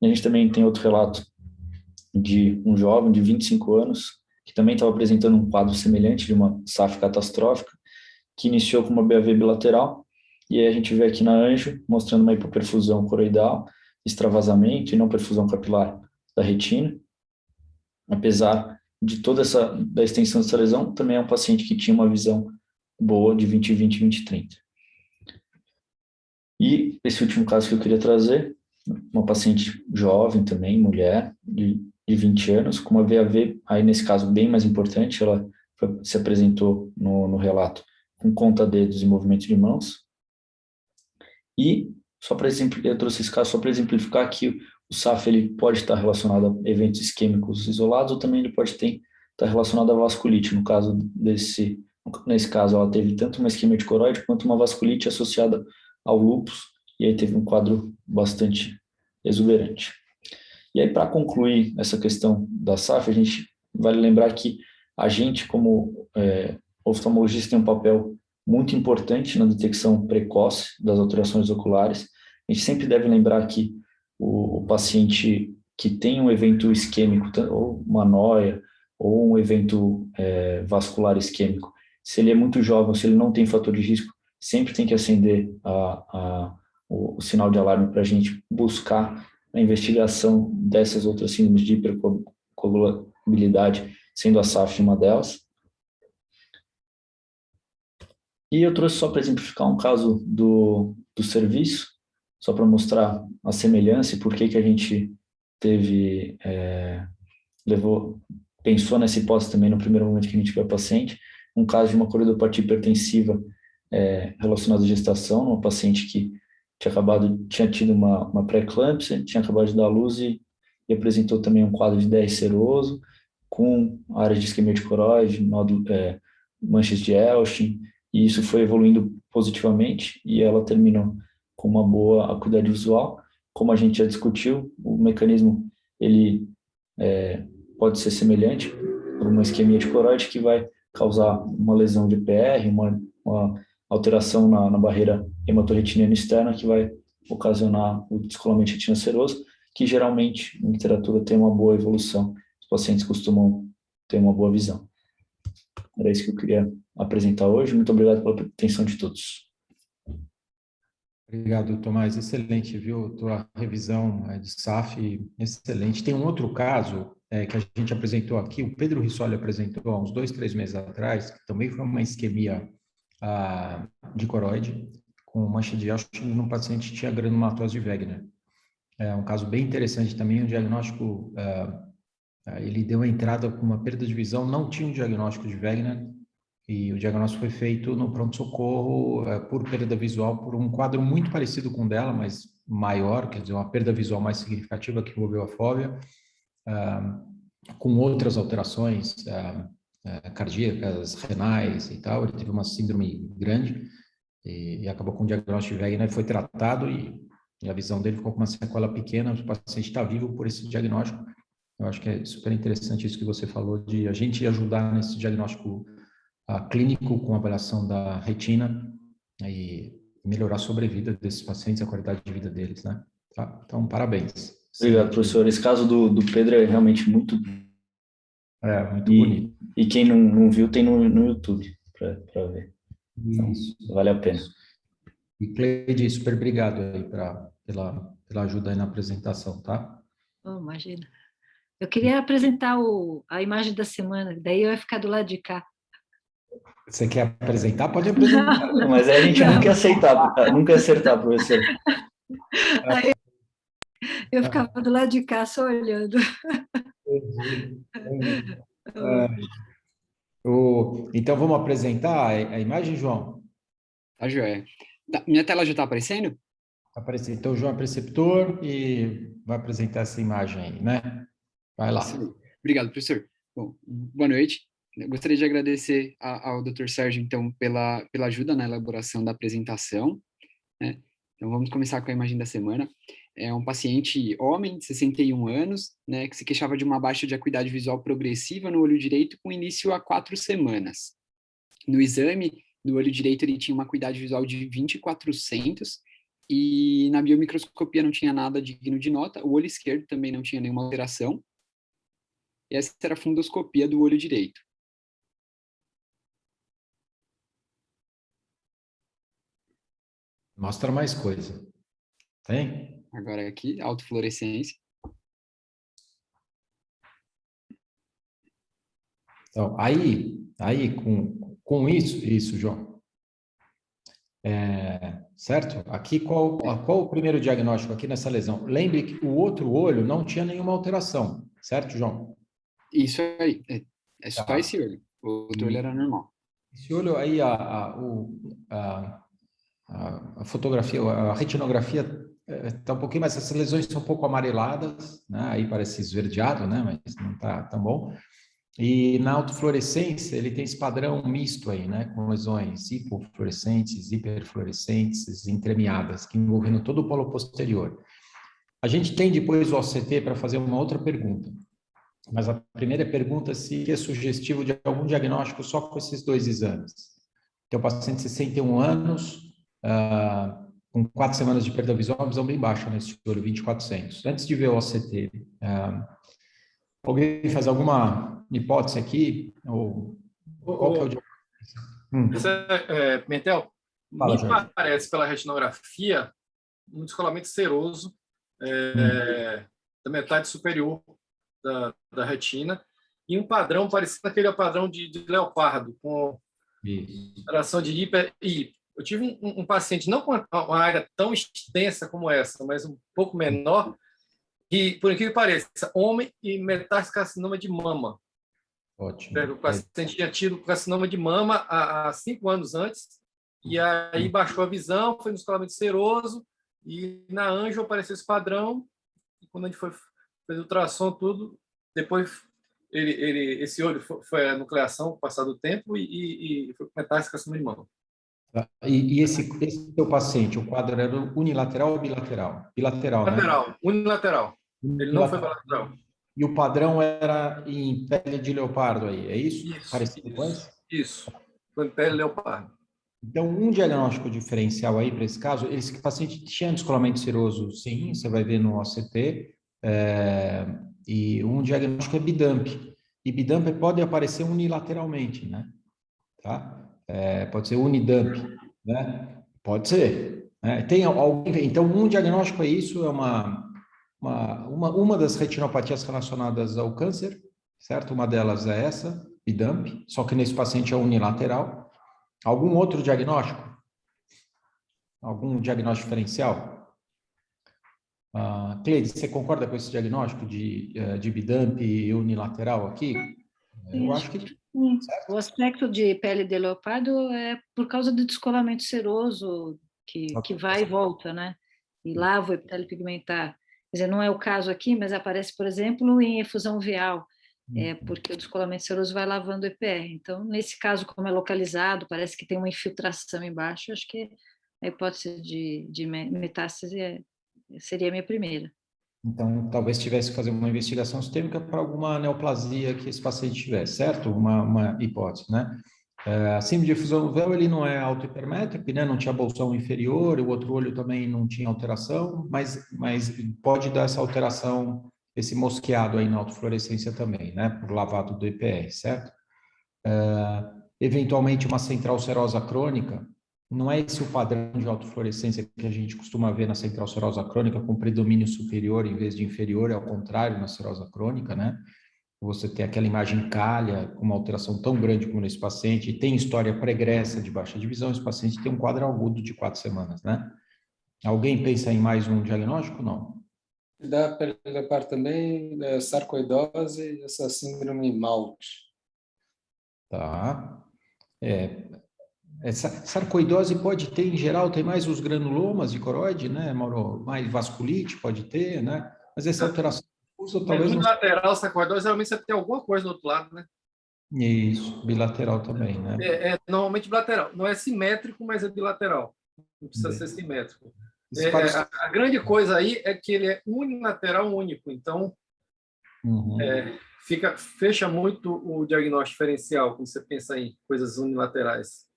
E a gente também tem outro relato de um jovem de 25 anos, que também estava apresentando um quadro semelhante de uma SAF catastrófica, que iniciou com uma BAV bilateral, e aí a gente vê aqui na Anjo, mostrando uma hipoperfusão coroidal, extravasamento e não perfusão capilar da retina. Apesar de da extensão dessa lesão, também é um paciente que tinha uma visão boa de 20/20/20/30. E esse último caso que eu queria trazer, uma paciente jovem também, mulher, de 20 anos, com uma VAV, aí nesse caso bem mais importante, ela se apresentou no relato com conta-dedos e movimento de mãos. E, eu trouxe esse caso só para exemplificar que o SAF ele pode estar relacionado a eventos isquêmicos isolados, ou também ele pode estar relacionado a vasculite. Nesse caso, ela teve tanto uma isquemia de coroide quanto uma vasculite associada ao lúpus, e aí teve um quadro bastante exuberante. E aí, para concluir essa questão da SAF, a gente vale lembrar que a gente, como oftalmologista, tem um papel muito importante na detecção precoce das alterações oculares. A gente sempre deve lembrar que o paciente que tem um evento isquêmico, ou uma noia, ou um evento vascular isquêmico, se ele é muito jovem, se ele não tem fator de risco, sempre tem que acender o sinal de alarme para a gente buscar a investigação dessas outras síndromes de hipercoagulabilidade, sendo a SAF uma delas. E eu trouxe só para exemplificar um caso do serviço, só para mostrar a semelhança e por que a gente pensou nessa hipótese também no primeiro momento que a gente viu a paciente, um caso de uma coroidopatia hipertensiva relacionada à gestação, uma paciente que tinha tido uma pré-eclâmpsia, tinha acabado de dar à luz e apresentou também um quadro de DR seroso, com áreas de isquemia de coroide, manchas de Elschin, e isso foi evoluindo positivamente, e ela terminou com uma boa acuidade visual. Como a gente já discutiu, o mecanismo ele pode ser semelhante por uma isquemia de coroide que vai causar uma lesão de PR, uma alteração na barreira hematorretiniana externa que vai ocasionar o descolamento retinoceroso, que geralmente, em literatura, tem uma boa evolução. Os pacientes costumam ter uma boa visão. Era isso que eu queria apresentar hoje. Muito obrigado pela atenção de todos. Obrigado, Tomás. Excelente, viu? Tua revisão de SAF, excelente. Tem um outro caso que a gente apresentou aqui, o Pedro Rissoli apresentou há uns 2, 3 meses atrás, que também foi uma isquemia de coroide, com mancha de Elschin num paciente que tinha granulomatose de Wegener. É um caso bem interessante também, o diagnóstico, ele deu a entrada com uma perda de visão, não tinha um diagnóstico de Wegener, e o diagnóstico foi feito no pronto-socorro por perda visual, por um quadro muito parecido com o dela, mas maior, quer dizer, uma perda visual mais significativa que envolveu a fóvea, com outras alterações cardíacas, renais e tal. Ele teve uma síndrome grande e acabou com o diagnóstico de Wegener, foi tratado e a visão dele ficou com uma sequela pequena. O paciente está vivo por esse diagnóstico. Eu acho que é super interessante isso que você falou, de a gente ajudar nesse diagnóstico clínico com avaliação da retina e melhorar a sobrevida desses pacientes, a qualidade de vida deles, né? Tá? Então, parabéns. Obrigado, professor. Esse caso do Pedro é realmente muito bonito. E quem não viu, tem no YouTube para ver. Então, vale a pena. E Cleide, super obrigado aí pela ajuda aí na apresentação, tá? Oh, imagina. Eu queria apresentar a imagem da semana, daí eu ia ficar do lado de cá. Você quer apresentar? Pode apresentar. Mas aí a gente nunca ia aceitar, nunca ia acertar, professor. Aí eu ficava do lado de cá só olhando. Entendi, entendi. Então, vamos apresentar a imagem, João? Tá, joia. Minha tela já está aparecendo? Então, o João é preceptor e vai apresentar essa imagem aí, né? Vai lá. Sim. Obrigado, professor. Bom, boa noite. Eu gostaria de agradecer ao Dr. Sérgio, então, pela ajuda na elaboração da apresentação, né? Então, vamos começar com a imagem da semana. É um paciente homem, de 61 anos, né, que se queixava de uma baixa de acuidade visual progressiva no olho direito com início há 4 semanas. No exame, no olho direito, ele tinha uma acuidade visual de 20/400 e na biomicroscopia não tinha nada digno de nota. O olho esquerdo também não tinha nenhuma alteração. E essa era a fundoscopia do olho direito. Mostra mais coisa. Tem? Agora aqui, autofluorescência. Então, aí com isso, João. Certo? Aqui, qual o primeiro diagnóstico aqui nessa lesão? Lembre que o outro olho não tinha nenhuma alteração, certo, João? Isso aí, é só Tá. esse olho. O outro olho era normal. Esse olho aí, a fotografia, a retinografia está um pouquinho mais, essas lesões são um pouco amareladas, né? Aí parece esverdeado, né? Mas não está tão bom. E na autofluorescência, ele tem esse padrão misto aí, né? Com lesões hipofluorescentes, hiperfluorescentes, entremeadas, que envolvendo todo o polo posterior. A gente tem depois o OCT para fazer uma outra pergunta. Mas a primeira pergunta é se é sugestivo de algum diagnóstico só com esses 2 exames. Então, o paciente de 61 anos, com 4 semanas de perda visual, uma visão bem baixa nesse olho, 20/400. Antes de ver o OCT, alguém faz alguma hipótese aqui? Ou qual que é o diagnóstico? Pimentel, Fala, me Jorge. parece pela retinografia um descolamento seroso da metade superior da retina e um padrão parecido com aquele padrão de leopardo, com alteração de hiper e hipo. Eu tive um paciente, não com uma área tão extensa como essa, mas um pouco menor, e, por incrível que pareça, homem e metástase carcinoma de mama. Ótimo. O paciente tinha tido carcinoma de mama há 5 anos antes, e aí baixou a visão, foi no descolamento seroso, e na anjo apareceu esse padrão, e quando a gente fez ultrassom, tudo, depois esse olho foi a nucleação com o passar do tempo e foi com metástase carcinoma de mama. E esse teu paciente, o quadro era unilateral ou bilateral? Bilateral, Lateral, né? unilateral. Ele não foi para lateral. E o padrão era em pele de leopardo aí, é isso? Isso. Parecido com esse? Isso. Foi em pele leopardo. Então, um diagnóstico diferencial aí para esse caso, esse paciente tinha descolamento seroso, sim, você vai ver no OCT, e um diagnóstico é bidump. E bidump pode aparecer unilateralmente, né? Tá? Pode ser unidump, né? Pode ser. Né? Tem alguém, então, um diagnóstico é isso, é uma das retinopatias relacionadas ao câncer, certo? Uma delas é essa, bidump, só que nesse paciente é unilateral. Algum outro diagnóstico? Algum diagnóstico diferencial? Cleide, você concorda com esse diagnóstico de bidump e unilateral aqui? Eu acho que... O aspecto de pele de leopardo é por causa do descolamento seroso que vai e volta, né? E lava o epitélio pigmentar. Quer dizer, não é o caso aqui, mas aparece, por exemplo, em efusão vial, porque o descolamento seroso vai lavando o EPR. Então, nesse caso, como é localizado, parece que tem uma infiltração embaixo, acho que a hipótese de metástase seria a minha primeira. Então, talvez tivesse que fazer uma investigação sistêmica para alguma neoplasia que esse paciente tivesse, certo? Uma hipótese, né? A síndrome de efusão vial, ele não é autohipermétrico, né? Não tinha bolsão inferior, o outro olho também não tinha alteração, mas pode dar essa alteração, esse mosqueado aí na autofluorescência também, né? Por lavado do EPR, certo? Eventualmente, uma central serosa crônica, não é esse o padrão de autofluorescência que a gente costuma ver na central serosa crônica, com predomínio superior em vez de inferior, é ao contrário na serosa crônica, né? você tem aquela imagem calha, com uma alteração tão grande como nesse paciente, e tem história pregressa de baixa divisão, esse paciente tem um quadro agudo de 4 semanas, né? Alguém pensa em mais um diagnóstico? Não. Da pele também, sarcoidose e essa síndrome MALT. Tá. Essa sarcoidose pode ter, em geral, tem mais os granulomas de coroide, né, Mauro? Mais vasculite pode ter, né? Mas essa alteração difusa Mas talvez não... unilateral, sarcoidose, geralmente você tem alguma coisa do outro lado, né? Isso, bilateral também, né? Normalmente bilateral. Não é simétrico, mas é bilateral. Não precisa ser simétrico. A grande coisa aí é que ele é unilateral único, então fecha muito o diagnóstico diferencial quando você pensa em coisas unilaterais.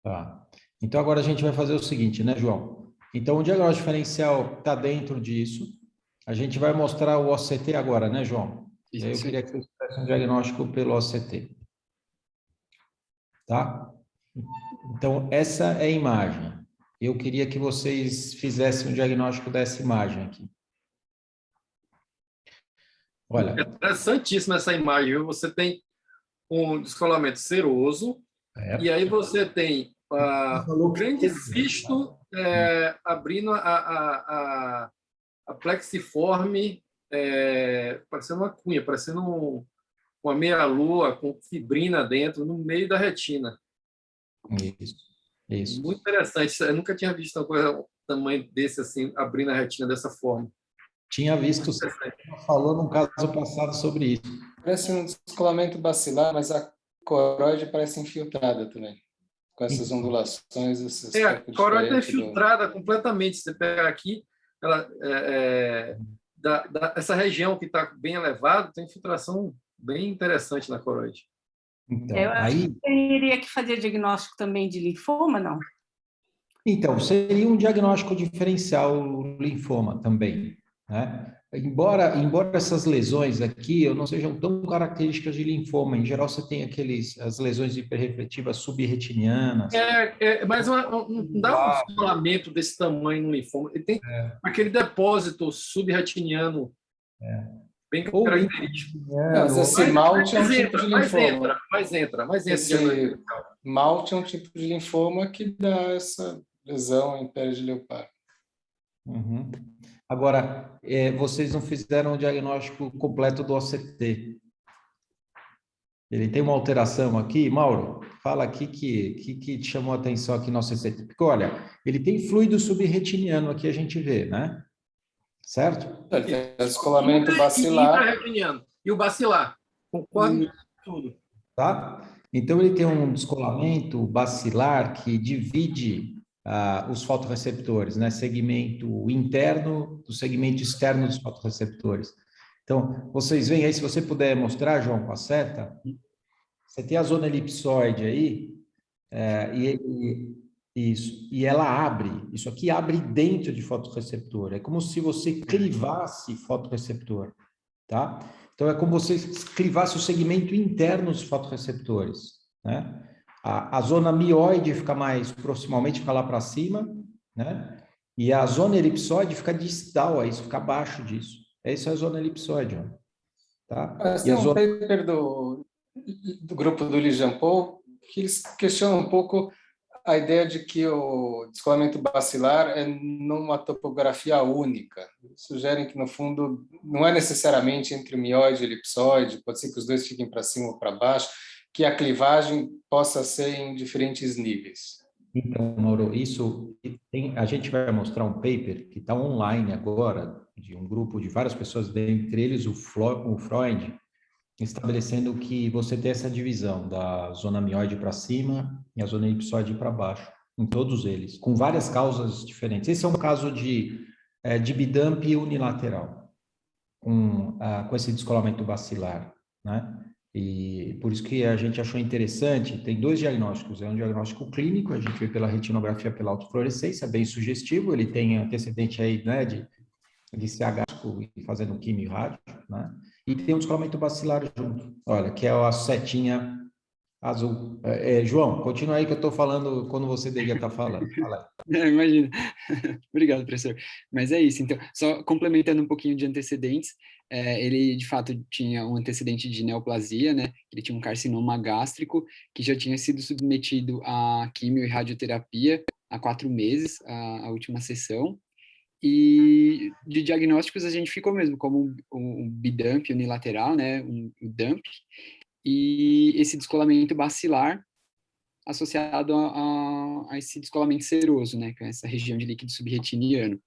Tá. Então agora a gente vai fazer o seguinte, né, João? Então o diagnóstico diferencial está dentro disso. A gente vai mostrar o OCT agora, né, João? E aí eu queria que você fizesse um diagnóstico pelo OCT. Tá? Então essa é a imagem. Eu queria que vocês fizessem um diagnóstico dessa imagem aqui. Olha. É interessantíssima essa imagem, viu? Você tem um descolamento seroso, e aí você tem o grande cisto abrindo a plexiforme, parecendo uma cunha, parecendo uma meia-lua com fibrina dentro, no meio da retina. Isso. Muito interessante. Eu nunca tinha visto uma coisa tamanho desse assim, abrindo a retina dessa forma. Tinha visto, você falou num caso passado sobre isso. Parece um descolamento bacilar, mas a coroide parece infiltrada também, com essas ondulações. A coroide é infiltrada completamente. Você pega aqui, essa região que está bem elevada, tem infiltração bem interessante na coroide. Então, eu acho que teria que fazer diagnóstico também de linfoma, não? Então, seria um diagnóstico diferencial o linfoma também, né? Embora essas lesões aqui eu não sejam tão características de linfoma, em geral você tem as lesões hiperrefletivas subretinianas. Mas não dá um descolamento desse tamanho no linfoma. Ele tem aquele depósito subretiniano bem característico. Mas esse MALT é um tipo de linfoma. Mas entra. Esse MALT é um tipo de linfoma que dá essa lesão em pele de leopardo. Agora, vocês não fizeram o diagnóstico completo do OCT. Ele tem uma alteração aqui. Mauro, fala aqui que te chamou a atenção aqui no OCT. Porque, olha, ele tem fluido subretiniano aqui, a gente vê, né? Certo? Ele tem descolamento bacilar. E o bacilar. Concordo com tudo. Tá? Então, ele tem um descolamento bacilar que divide os fotorreceptores, né? Segmento interno do segmento externo dos fotorreceptores. Então, vocês veem aí, se você puder mostrar, João, com a seta, você tem a zona elipsoide aí, e ela abre, isso aqui abre dentro de fotorreceptor, é como se você clivasse fotorreceptor, tá? Então, é como se você clivasse o segmento interno dos fotorreceptores, né? A zona mioide fica mais proximalmente, fica lá para cima, né? E a zona elipsoide fica distal a isso, fica abaixo disso. Essa é a zona elipsoide, ó. Tá? Mas tem um paper do grupo do Li Jianpou que eles questionam um pouco a ideia de que o descolamento bacilar é numa topografia única. Sugerem que, no fundo, não é necessariamente entre o mioide e o elipsoide, pode ser que os dois fiquem para cima ou para baixo, que a clivagem possa ser em diferentes níveis. Então, Mauro, a gente vai mostrar um paper que está online agora, de um grupo de várias pessoas, dentre eles o Freund, estabelecendo que você tem essa divisão da zona mioide para cima e a zona elipsoide para baixo, em todos eles, com várias causas diferentes. Esse é um caso de bidump unilateral, com esse descolamento bacilar, né? E por isso que a gente achou interessante, tem 2 diagnósticos, é um diagnóstico clínico, a gente vê pela retinografia pela autofluorescência, bem sugestivo, ele tem antecedente aí, né, de CH e fazendo quimio e rádio, né, e tem um descolamento bacilar junto, olha, que é a setinha Azul. João, continua aí que eu estou falando quando você devia estar falando. Fala aí. Imagina. Obrigado, professor. Mas é isso. Então, só complementando um pouquinho de antecedentes, ele de fato tinha um antecedente de neoplasia, né? Ele tinha um carcinoma gástrico que já tinha sido submetido a quimio e radioterapia há 4 meses, a última sessão. E de diagnósticos a gente ficou mesmo como um bidump unilateral, né? Um dump. E esse descolamento bacilar associado a esse descolamento seroso, né, que é essa região de líquido subretiniano.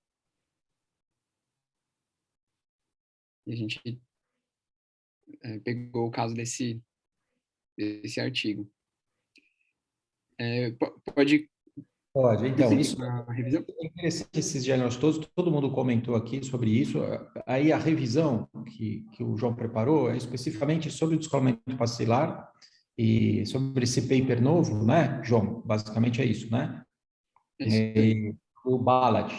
E a gente pegou o caso desse artigo. Pode Pode, então, isso a revisão? é interessante, esses diagnósticos todos, todo mundo comentou aqui sobre isso. Aí a revisão que o João preparou é especificamente sobre o descolamento bacilar e sobre esse paper novo, né, João? Basicamente é isso, né? É isso aí. O BALAD,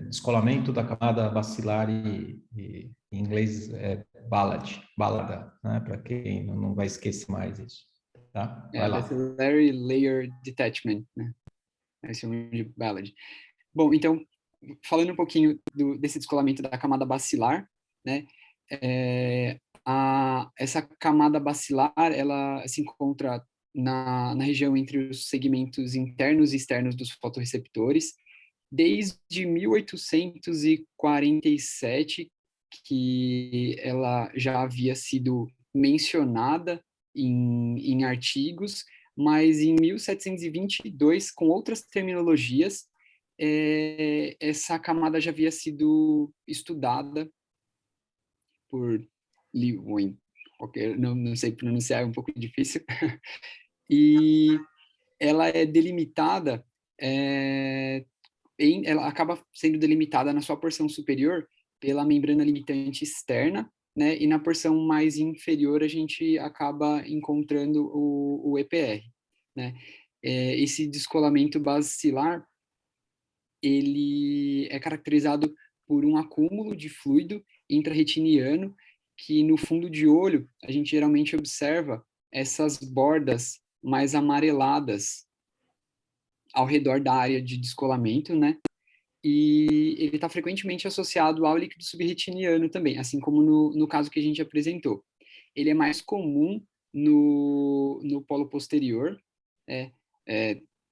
descolamento da camada bacilar em inglês é balada, né? Para quem não vai esquecer mais isso, tá? Vai lá. Bacillary Layer Detachment, né? Esse é o nome de Ballad. Bom, então, falando um pouquinho desse descolamento da camada bacilar, né? Essa camada bacilar, ela se encontra na região entre os segmentos internos e externos dos fotorreceptores, desde 1847, que ela já havia sido mencionada em artigos, mas em 1722, com outras terminologias, essa camada já havia sido estudada por Lewin, não sei pronunciar, é um pouco difícil, e ela é delimitada, ela acaba sendo delimitada na sua porção superior pela membrana limitante externa, né, e na porção mais inferior a gente acaba encontrando o EPR, né. Esse descolamento basilar, ele é caracterizado por um acúmulo de fluido intrarretiniano, que no fundo de olho a gente geralmente observa essas bordas mais amareladas ao redor da área de descolamento, né? E ele está frequentemente associado ao líquido subretiniano também, assim como no caso que a gente apresentou. Ele é mais comum no polo posterior,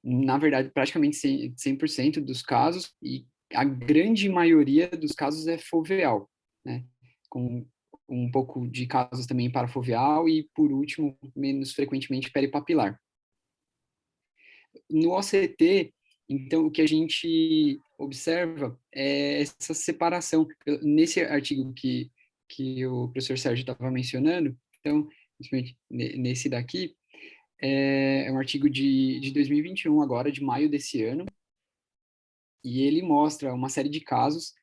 na verdade, praticamente 100% dos casos, e a grande maioria dos casos é foveal, né? Com um pouco de casos também parafoveal e, por último, menos frequentemente peripapilar. No OCT, então, o que a gente observa é essa separação. Nesse artigo que o professor Sérgio estava mencionando, então, nesse daqui, é um artigo de 2021, agora, de maio desse ano, e ele mostra uma série de casos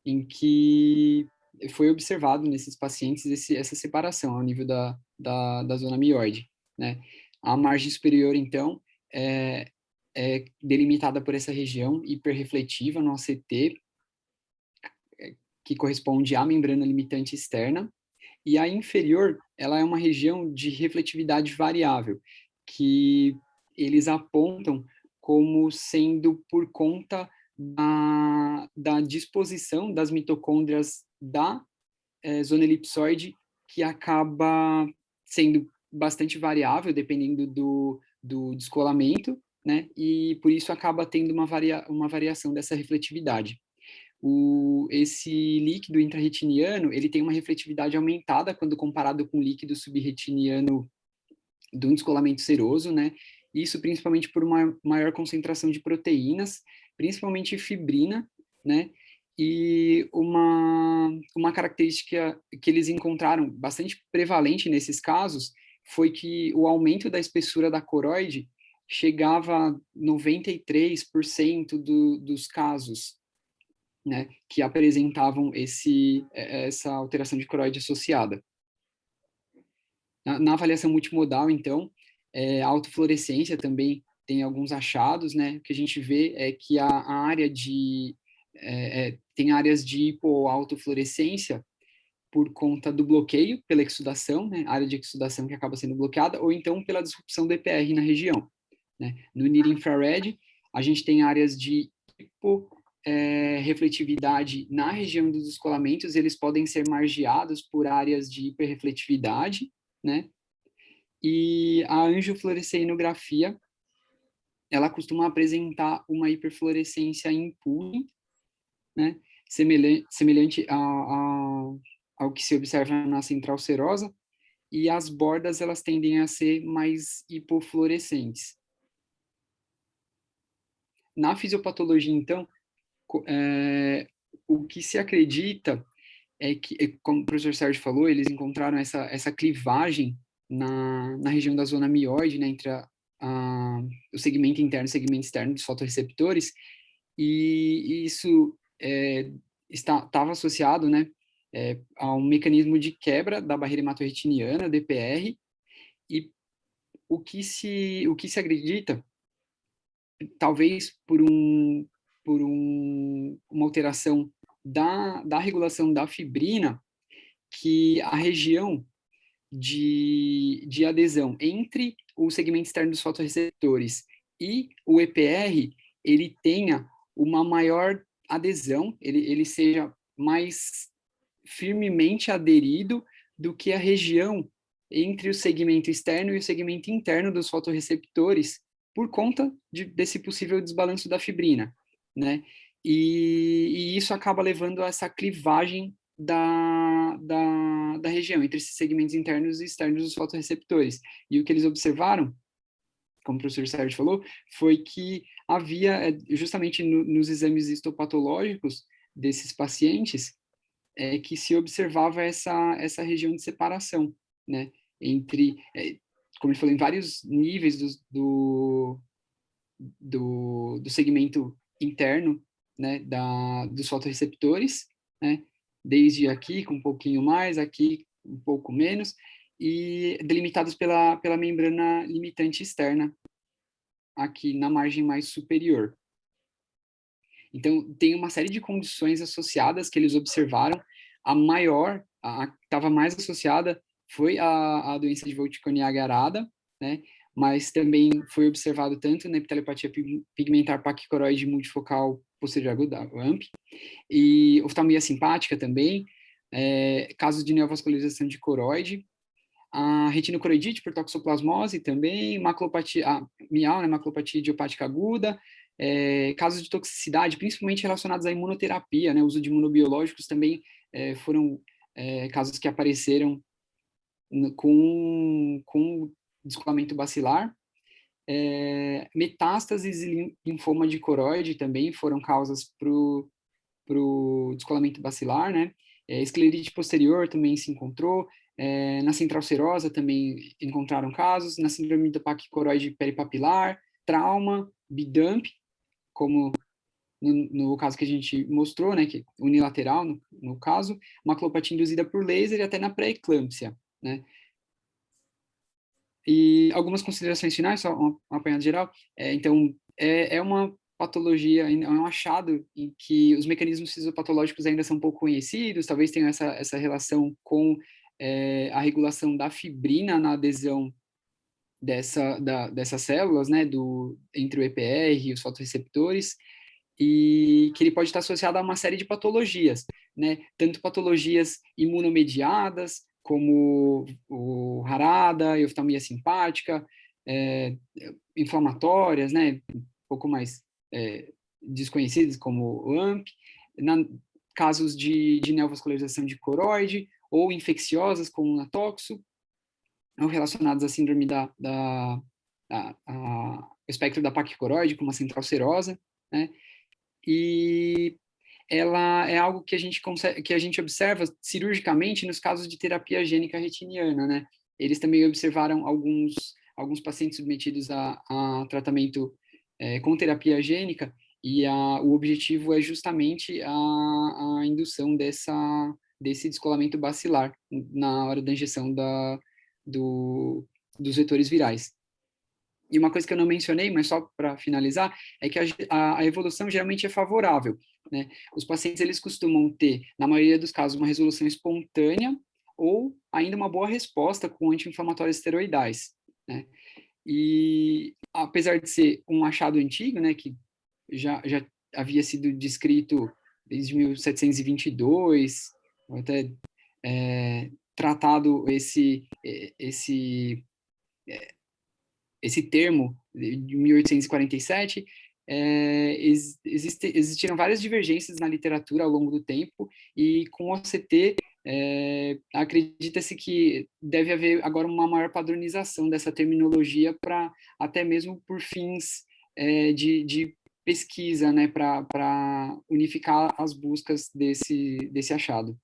em que foi observado nesses pacientes essa separação ao nível da zona mioide, né? A margem superior, então, é delimitada por essa região hiperrefletiva no ACT, que corresponde à membrana limitante externa, e a inferior, ela é uma região de refletividade variável, que eles apontam como sendo por conta da disposição das mitocôndrias da zona elipsoide, que acaba sendo bastante variável, dependendo do descolamento, né? E por isso acaba tendo uma variação dessa refletividade. Esse líquido intrarretiniano, ele tem uma refletividade aumentada quando comparado com o líquido subretiniano do descolamento seroso, né? Isso principalmente por uma maior concentração de proteínas, principalmente fibrina, né? E uma característica que eles encontraram bastante prevalente nesses casos foi que o aumento da espessura da coroide chegava a 93% dos casos, né, que apresentavam essa alteração de coroide associada. Na avaliação multimodal, então, a autofluorescência também tem alguns achados, né? O que a gente vê é que a área tem áreas de hipoautofluorescência por conta do bloqueio pela exsudação, né, área de exsudação que acaba sendo bloqueada, ou então pela disrupção do EPR na região, né. No NIR infrared, a gente tem áreas de refletividade na região dos descolamentos, eles podem ser margeados por áreas de hiperrefletividade, né, e a angiofluoresceinografia, ela costuma apresentar uma hiperfluorescência em pooling, né, semelhante ao que se observa na central serosa, e as bordas elas tendem a ser mais hipofluorescentes. Na fisiopatologia, então, o que se acredita é que, como o professor Sérgio falou, eles encontraram essa clivagem na região da zona mioide, né, entre o segmento interno e o segmento externo dos fotorreceptores, e isso estava associado, né, a um mecanismo de quebra da barreira hematorretiniana, DPR, e o que se acredita, talvez por uma alteração da regulação da fibrina, que a região de adesão entre o segmento externo dos fotorreceptores e o EPR, ele tenha uma maior adesão, ele seja mais firmemente aderido do que a região entre o segmento externo e o segmento interno dos fotorreceptores, por conta desse possível desbalanço da fibrina, né? E isso acaba levando a essa clivagem da região, entre esses segmentos internos e externos dos fotorreceptores. E o que eles observaram, como o professor Sérgio falou, foi que havia, justamente nos exames histopatológicos desses pacientes, que se observava essa região de separação, né, entre, como ele falou, em vários níveis do segmento interno, né, dos fotorreceptores, né, desde aqui com um pouquinho mais, aqui um pouco menos, e delimitados pela membrana limitante externa, aqui na margem mais superior. Então, tem uma série de condições associadas que eles observaram. A maior, a que estava mais associada, foi a doença de Vogt-Koeniag arada, né? Mas também foi observado tanto na epiteleopatia pigmentar paquicoroide multifocal posterior aguda, AMP, e oftalmia simpática também, casos de neovascularização de coroide, a retinocoroidite por toxoplasmose também, maculopatia, mial, né, maculopatia idiopática aguda, casos de toxicidade, principalmente relacionados à imunoterapia, né, uso de imunobiológicos também foram casos que apareceram com descolamento bacilar. Metástases e linfoma de coroide também foram causas para o descolamento bacilar, né? Esclerite posterior também se encontrou, na central serosa também encontraram casos, na síndrome do paquicoroide peripapilar, trauma, bidump, como no caso que a gente mostrou, né, que unilateral no caso, maculopatia induzida por laser e até na pré-eclâmpsia, né? E algumas considerações finais, só um apanhado geral. Então, é uma patologia, é um achado em que os mecanismos fisiopatológicos ainda são pouco conhecidos, talvez tenham essa relação com a regulação da fibrina na adesão dessas células, né, entre o EPR e os fotorreceptores, e que ele pode estar associado a uma série de patologias, né, tanto patologias imunomediadas, como o Harada, oftalmia simpática, inflamatórias, né, um pouco mais desconhecidas, como o AMP, casos de neovascularização de coroide, ou infecciosas, como na toxo, ou relacionados à síndrome o espectro da paquicoroide, como a central serosa, né, e ela é algo que a gente observa cirurgicamente nos casos de terapia gênica retiniana, né? Eles também observaram alguns pacientes submetidos a tratamento com terapia gênica, e o objetivo é justamente a indução desse descolamento bacilar na hora da injeção dos vetores virais. E uma coisa que eu não mencionei, mas só para finalizar, é que a evolução geralmente é favorável. né, os pacientes eles costumam ter, na maioria dos casos, uma resolução espontânea ou ainda uma boa resposta com anti-inflamatórios esteroidais, né? E apesar de ser um achado antigo, né, que já havia sido descrito desde 1722, até tratado esse termo de 1847, existiram várias divergências na literatura ao longo do tempo, e com o OCT, acredita-se que deve haver agora uma maior padronização dessa terminologia, para até mesmo por fins de pesquisa, né, para unificar as buscas desse achado.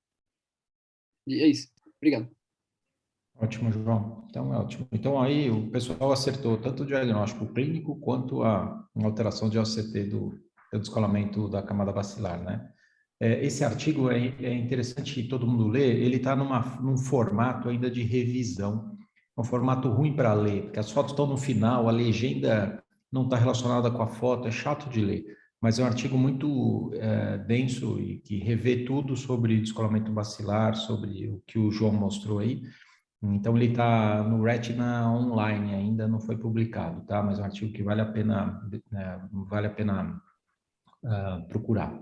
E é isso. Obrigado. Ótimo, João. Então, é ótimo. Então, aí o pessoal acertou tanto o diagnóstico clínico quanto a alteração de OCT do descolamento da camada bacilar, né? Esse artigo é interessante todo mundo ler, ele está num formato ainda de revisão, um formato ruim para ler, porque as fotos estão no final, a legenda não está relacionada com a foto, é chato de ler, mas é um artigo muito denso e que revê tudo sobre descolamento bacilar, sobre o que o João mostrou aí. Então, ele está no Retina Online, ainda não foi publicado, tá? Mas é um artigo que vale a pena procurar.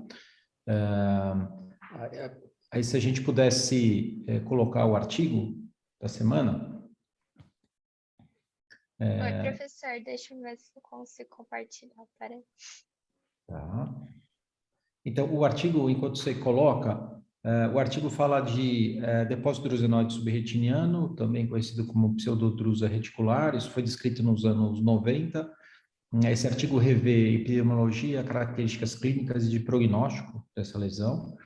Aí, se a gente pudesse colocar o artigo da semana. Oi, professor, deixa eu ver se eu consigo compartilhar, peraí. Tá. Então, o artigo, enquanto você coloca, o artigo fala de depósito drusenoide subretiniano, também conhecido como pseudodrusa reticular, isso foi descrito nos anos 90. Esse artigo revê epidemiologia, características clínicas e de prognóstico dessa lesão.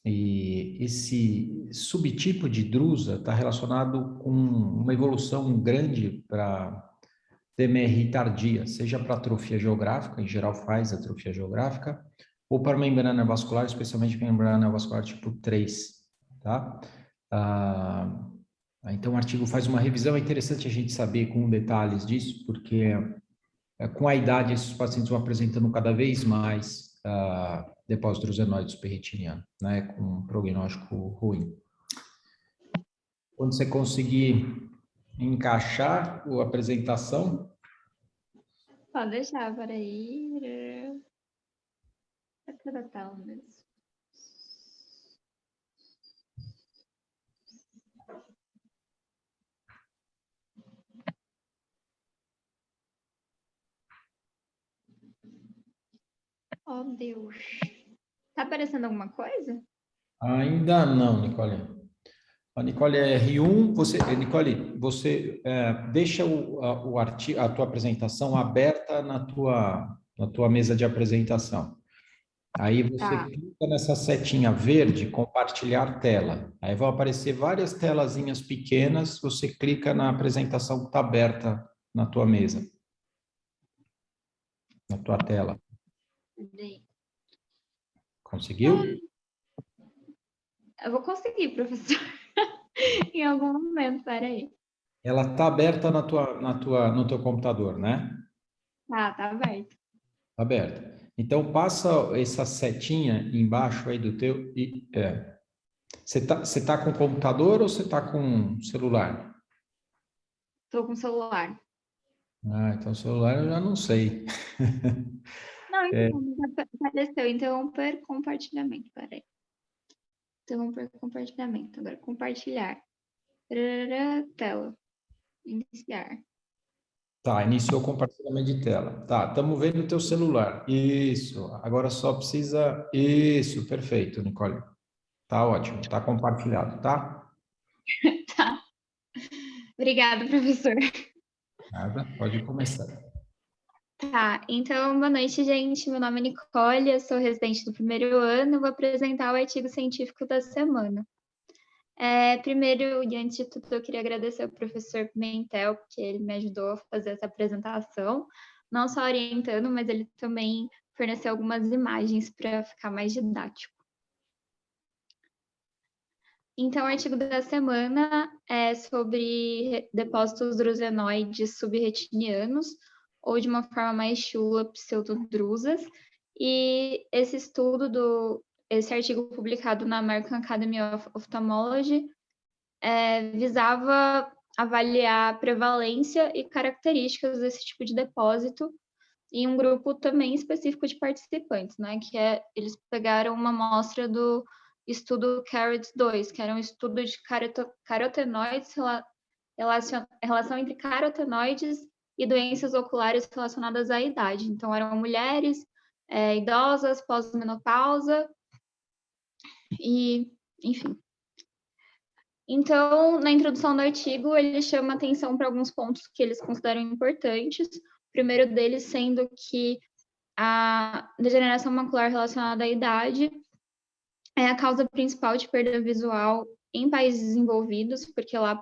E esse subtipo de drusa está relacionado com uma evolução grande para DMRI tardia, seja para atrofia geográfica, em geral faz atrofia geográfica, ou para membrana vascular, especialmente membrana vascular tipo 3, tá? Então, o artigo faz uma revisão, é interessante a gente saber com detalhes disso, porque com a idade esses pacientes vão apresentando cada vez mais depósito drusenoide subretiniano, né, com um prognóstico ruim. Quando você conseguir encaixar a apresentação... Pode deixar, peraí. Cadê a tela mesmo? Oh, Deus. Tá aparecendo alguma coisa? Ainda não, Nicole. A Nicole é R1. Nicole, você deixa o artigo, a tua apresentação aberta na tua mesa de apresentação. Aí você clica nessa setinha verde, compartilhar tela. Aí vão aparecer várias telazinhas pequenas, você clica na apresentação que está aberta na tua mesa, na tua tela. Conseguiu? Eu vou conseguir, professor. Em algum momento, peraí. Ela está aberta no teu computador, né? Tá aberto. Tá aberta. Então, passa essa setinha embaixo aí do teu... Você tá com computador ou você tá com celular? Estou com celular. Então celular eu já não sei. Não, então, apareceu. Interromper compartilhamento. Peraí. Interromper compartilhamento. Agora, compartilhar. Tela. Iniciar. Tá, iniciou o compartilhamento de tela. Tá, estamos vendo o teu celular. Isso, agora só precisa... Isso, perfeito, Nicole. Tá ótimo, tá compartilhado, tá? Tá. Obrigada, professor. Nada, pode começar. Tá, então, boa noite, gente. Meu nome é Nicole, eu sou residente do primeiro ano, vou apresentar o artigo científico da semana. Primeiro, e antes de tudo, eu queria agradecer ao professor Pimentel, porque ele me ajudou a fazer essa apresentação, não só orientando, mas ele também forneceu algumas imagens para ficar mais didático. Então, o artigo da semana é sobre depósitos drusenoides subretinianos, ou de uma forma mais chula, pseudodrusas, E esse artigo publicado na American Academy of Ophthalmology visava avaliar a prevalência e características desse tipo de depósito em um grupo também específico de participantes, né? Eles pegaram uma amostra do estudo CAROT-2, que era um estudo de carotenoides, relação entre carotenoides e doenças oculares relacionadas à idade. Então, eram mulheres idosas, pós-menopausa, e, enfim. Então, na introdução do artigo, ele chama atenção para alguns pontos que eles consideram importantes. O primeiro deles sendo que a degeneração macular relacionada à idade é a causa principal de perda visual em países desenvolvidos, porque lá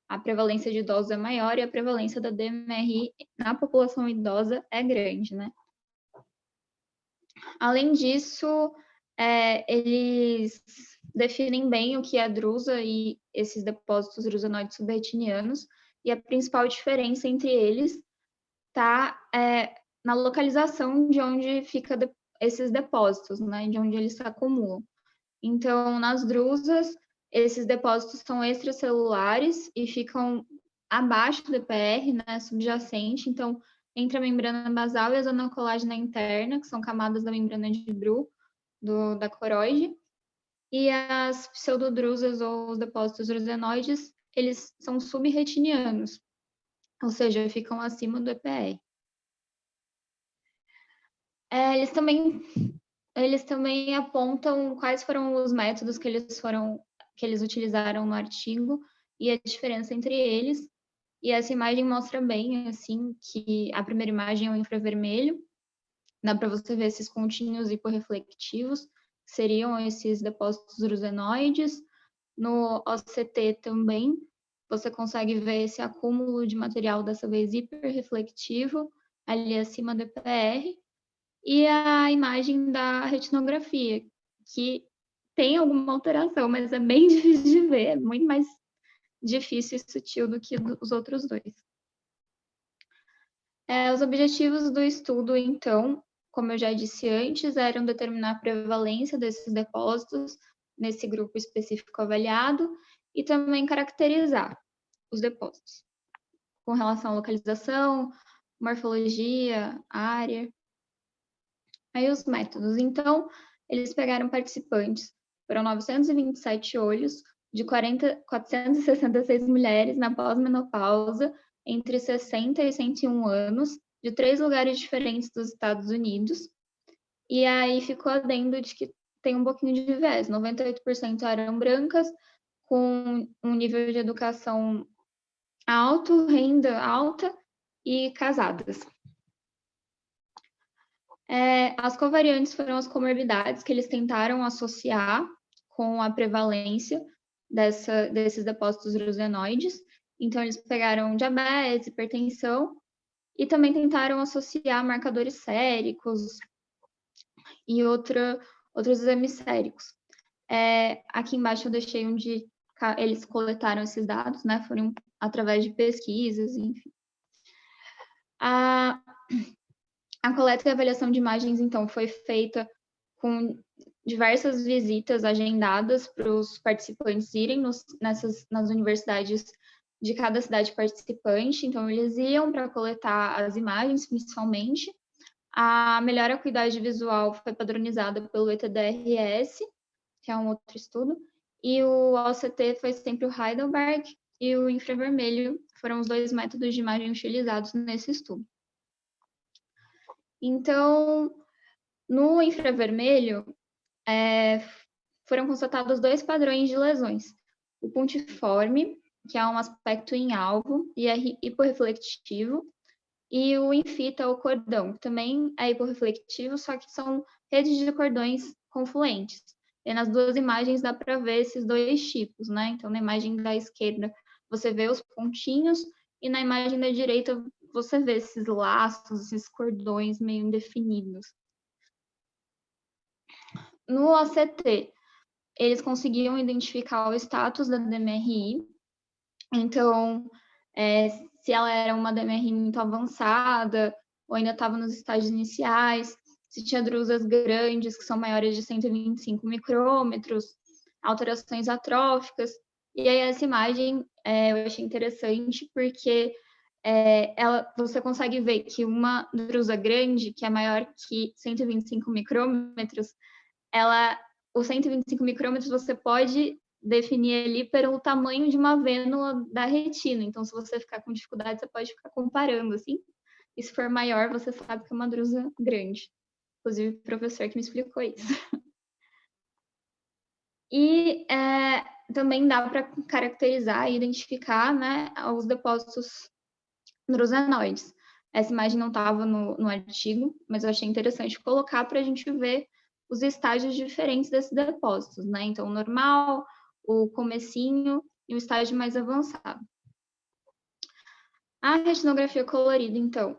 a prevalência de idosos é maior e a prevalência da DMRI na população idosa é grande, né? Além disso, eles definem bem o que é a drusa e esses depósitos drusenoides subretinianos, e a principal diferença entre eles está na localização de onde fica esses depósitos, né, de onde eles se acumulam. Então, nas drusas, esses depósitos são extracelulares e ficam abaixo do EPR, né, subjacente, então, entre a membrana basal e a zona colágena interna, que são camadas da membrana de Bru, da coroide, e as pseudodrusas ou os depósitos drusenoides, eles são subretinianos, ou seja, ficam acima do EPR. Eles também apontam quais foram os métodos que eles utilizaram no artigo e a diferença entre eles. E essa imagem mostra bem, assim, que a primeira imagem é o infravermelho. Dá para você ver esses pontinhos hiporreflectivos, que seriam esses depósitos drusenoides. No OCT também, você consegue ver esse acúmulo de material, dessa vez hiperreflectivo, ali acima do EPR. E a imagem da retinografia, que tem alguma alteração, mas é bem difícil de ver, é muito mais difícil e sutil do que os outros dois. Os objetivos do estudo, então, como eu já disse antes, eram determinar a prevalência desses depósitos nesse grupo específico avaliado e também caracterizar os depósitos com relação à localização, morfologia, área. Aí os métodos. Então, eles pegaram participantes, foram 927 olhos, de 466 mulheres na pós-menopausa, entre 60 e 101 anos, de 3 lugares diferentes dos Estados Unidos. E aí ficou adendo de que tem um pouquinho de viés. 98% eram brancas, com um nível de educação alto, renda alta e casadas. As covariantes foram as comorbidades que eles tentaram associar com a prevalência desses depósitos drusenoides. Então, eles pegaram diabetes, hipertensão, e também tentaram associar marcadores séricos e outros exames séricos. Aqui embaixo eu deixei onde eles coletaram esses dados, né? Foram através de pesquisas, enfim. A coleta e avaliação de imagens, então, foi feita com diversas visitas agendadas para os participantes irem nas universidades de cada cidade participante. Então, eles iam para coletar as imagens, principalmente. A melhor acuidade visual foi padronizada pelo ETDRS, que é um outro estudo, e o OCT foi sempre o Heidelberg, e o infravermelho foram os 2 métodos de imagem utilizados nesse estudo. Então, no infravermelho, foram constatados 2 padrões de lesões. O pontiforme, que é um aspecto em alvo e é hiporreflectivo, e o infita, ou cordão, que também é hiporreflectivo, só que são redes de cordões confluentes. E nas 2 imagens dá para ver esses 2 tipos, né? Então, na imagem da esquerda, você vê os pontinhos, e na imagem da direita, você vê esses laços, esses cordões meio indefinidos. No OCT, eles conseguiam identificar o status da DMRI. Então, se ela era uma DMRI muito avançada, ou ainda estava nos estágios iniciais, se tinha drusas grandes, que são maiores de 125 micrômetros, alterações atróficas. E aí essa imagem eu achei interessante porque você consegue ver que uma drusa grande, que é maior que 125 micrômetros, os 125 micrômetros você pode definir ali pelo tamanho de uma vênula da retina. Então, se você ficar com dificuldade, você pode ficar comparando, assim. E se for maior, você sabe que é uma drusa grande. Inclusive, o professor que me explicou isso. E também dá para caracterizar e identificar, né, os depósitos drusenoides. Essa imagem não estava no artigo, mas eu achei interessante colocar para a gente ver os estágios diferentes desses depósitos, né? Então, o normal, o comecinho e o estágio mais avançado. A retinografia colorida, então,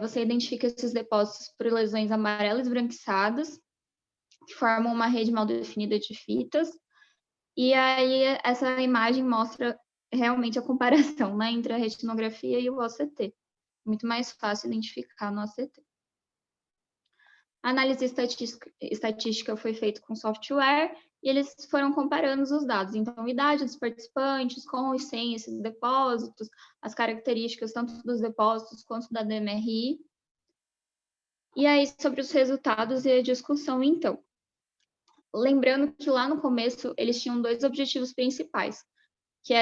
você identifica esses depósitos por lesões amarelas esbranquiçadas, que formam uma rede mal definida de fitas, e aí essa imagem mostra realmente a comparação, né, entre a retinografia e o OCT. Muito mais fácil identificar no OCT. A análise estatística foi feita com software e eles foram comparando os dados. Então, idade dos participantes, com e sem esses depósitos, as características tanto dos depósitos quanto da DMRI. E aí, sobre os resultados e a discussão, então. Lembrando que lá no começo eles tinham 2 objetivos principais, que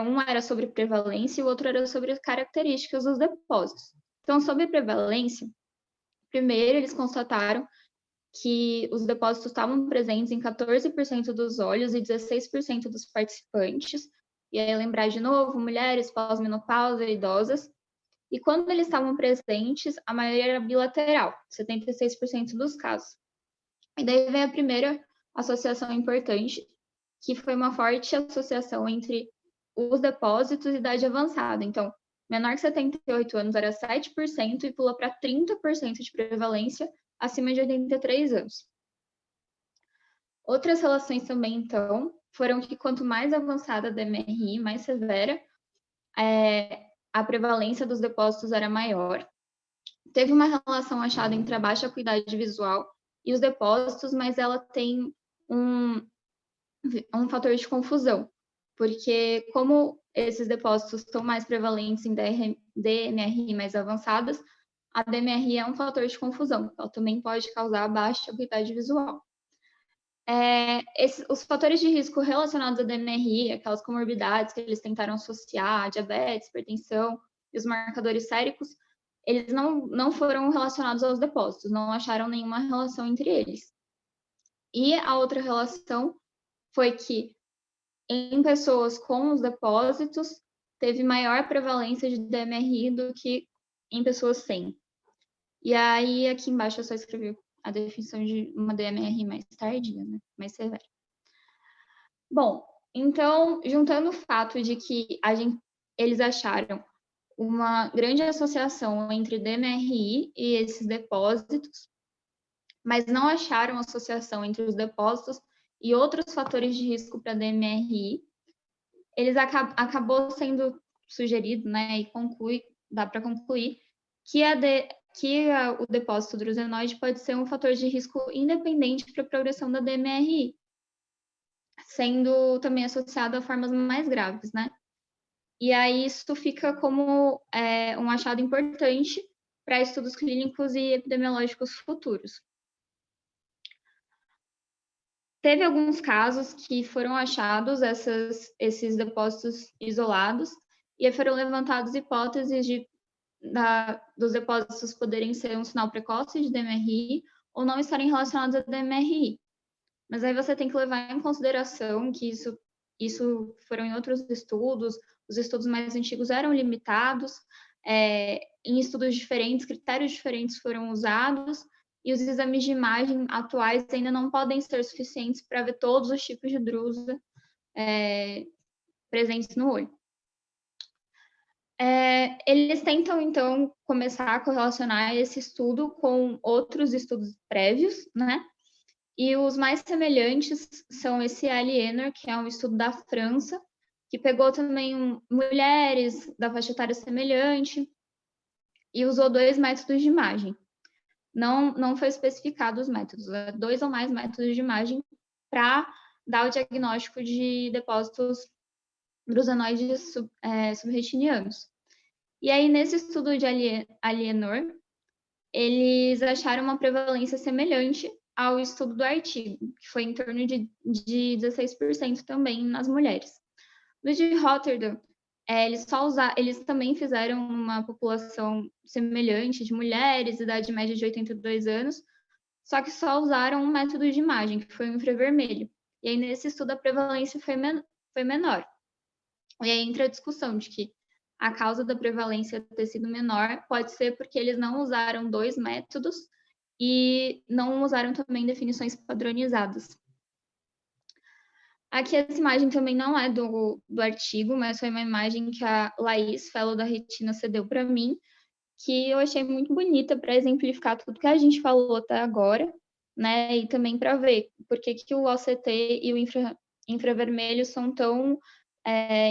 um era sobre prevalência e o outro era sobre as características dos depósitos. Então, sobre prevalência, primeiro eles constataram que os depósitos estavam presentes em 14% dos olhos e 16% dos participantes. E aí, lembrar de novo, mulheres, pós-menopausa, idosas. E quando eles estavam presentes, a maioria era bilateral, 76% dos casos. E daí vem a primeira associação importante, que foi uma forte associação entre os depósitos e idade avançada. Então, menor que 78 anos era 7% e pula para 30% de prevalência acima de 83 anos. Outras relações também, então, foram que quanto mais avançada a DMRI, mais severa, a prevalência dos depósitos era maior. Teve uma relação achada entre a baixa acuidade visual e os depósitos, mas ela tem um fator de confusão, porque como esses depósitos estão mais prevalentes em DMRI mais avançadas, a DMRI é um fator de confusão, ela também pode causar baixa acuidade visual. Os fatores de risco relacionados à DMRI, aquelas comorbidades que eles tentaram associar, diabetes, hipertensão e os marcadores séricos, eles não foram relacionados aos depósitos, não acharam nenhuma relação entre eles. E a outra relação foi que em pessoas com os depósitos, teve maior prevalência de DMRI do que em pessoas sem. E aí, aqui embaixo, eu só escrevi a definição de uma DMRI mais tardia, né? Mais severa. Bom, então, juntando o fato de que eles acharam uma grande associação entre DMRI e esses depósitos, mas não acharam associação entre os depósitos e outros fatores de risco para DMRI, eles acabou sendo sugerido, né, e dá para concluir que o depósito drusenoide pode ser um fator de risco independente para a progressão da DMRI, sendo também associado a formas mais graves, né? E aí isso fica como um achado importante para estudos clínicos e epidemiológicos futuros. Teve alguns casos que foram achados esses depósitos isolados e foram levantadas hipóteses dos depósitos poderem ser um sinal precoce de DMRI ou não estarem relacionados a DMRI. Mas aí você tem que levar em consideração que isso foram em outros estudos, os estudos mais antigos eram limitados, em estudos diferentes, critérios diferentes foram usados, e os exames de imagem atuais ainda não podem ser suficientes para ver todos os tipos de drusa presentes no olho. Eles tentam, então, começar a correlacionar esse estudo com outros estudos prévios, né? E os mais semelhantes são esse Aliénor, que é um estudo da França, que pegou também mulheres da faixa etária semelhante e usou 2 métodos de imagem. não foi especificado os métodos, 2 ou mais métodos de imagem para dar o diagnóstico de depósitos drusenoides subretinianos. E aí, nesse estudo de Alienor, eles acharam uma prevalência semelhante ao estudo do artigo, que foi em torno de 16% também nas mulheres. No de Rotterdam, eles também fizeram uma população semelhante de mulheres, idade média de 82 anos, só que só usaram um método de imagem, que foi o infravermelho. E aí, nesse estudo, a prevalência foi menor. E aí entra a discussão de que a causa da prevalência ter sido menor pode ser porque eles não usaram 2 métodos e não usaram também definições padronizadas. Aqui essa imagem também não é do artigo, mas foi uma imagem que a Laís, fellow da Retina, cedeu para mim, que eu achei muito bonita para exemplificar tudo que a gente falou até agora, né? E também para ver por que o OCT e o infravermelho são tão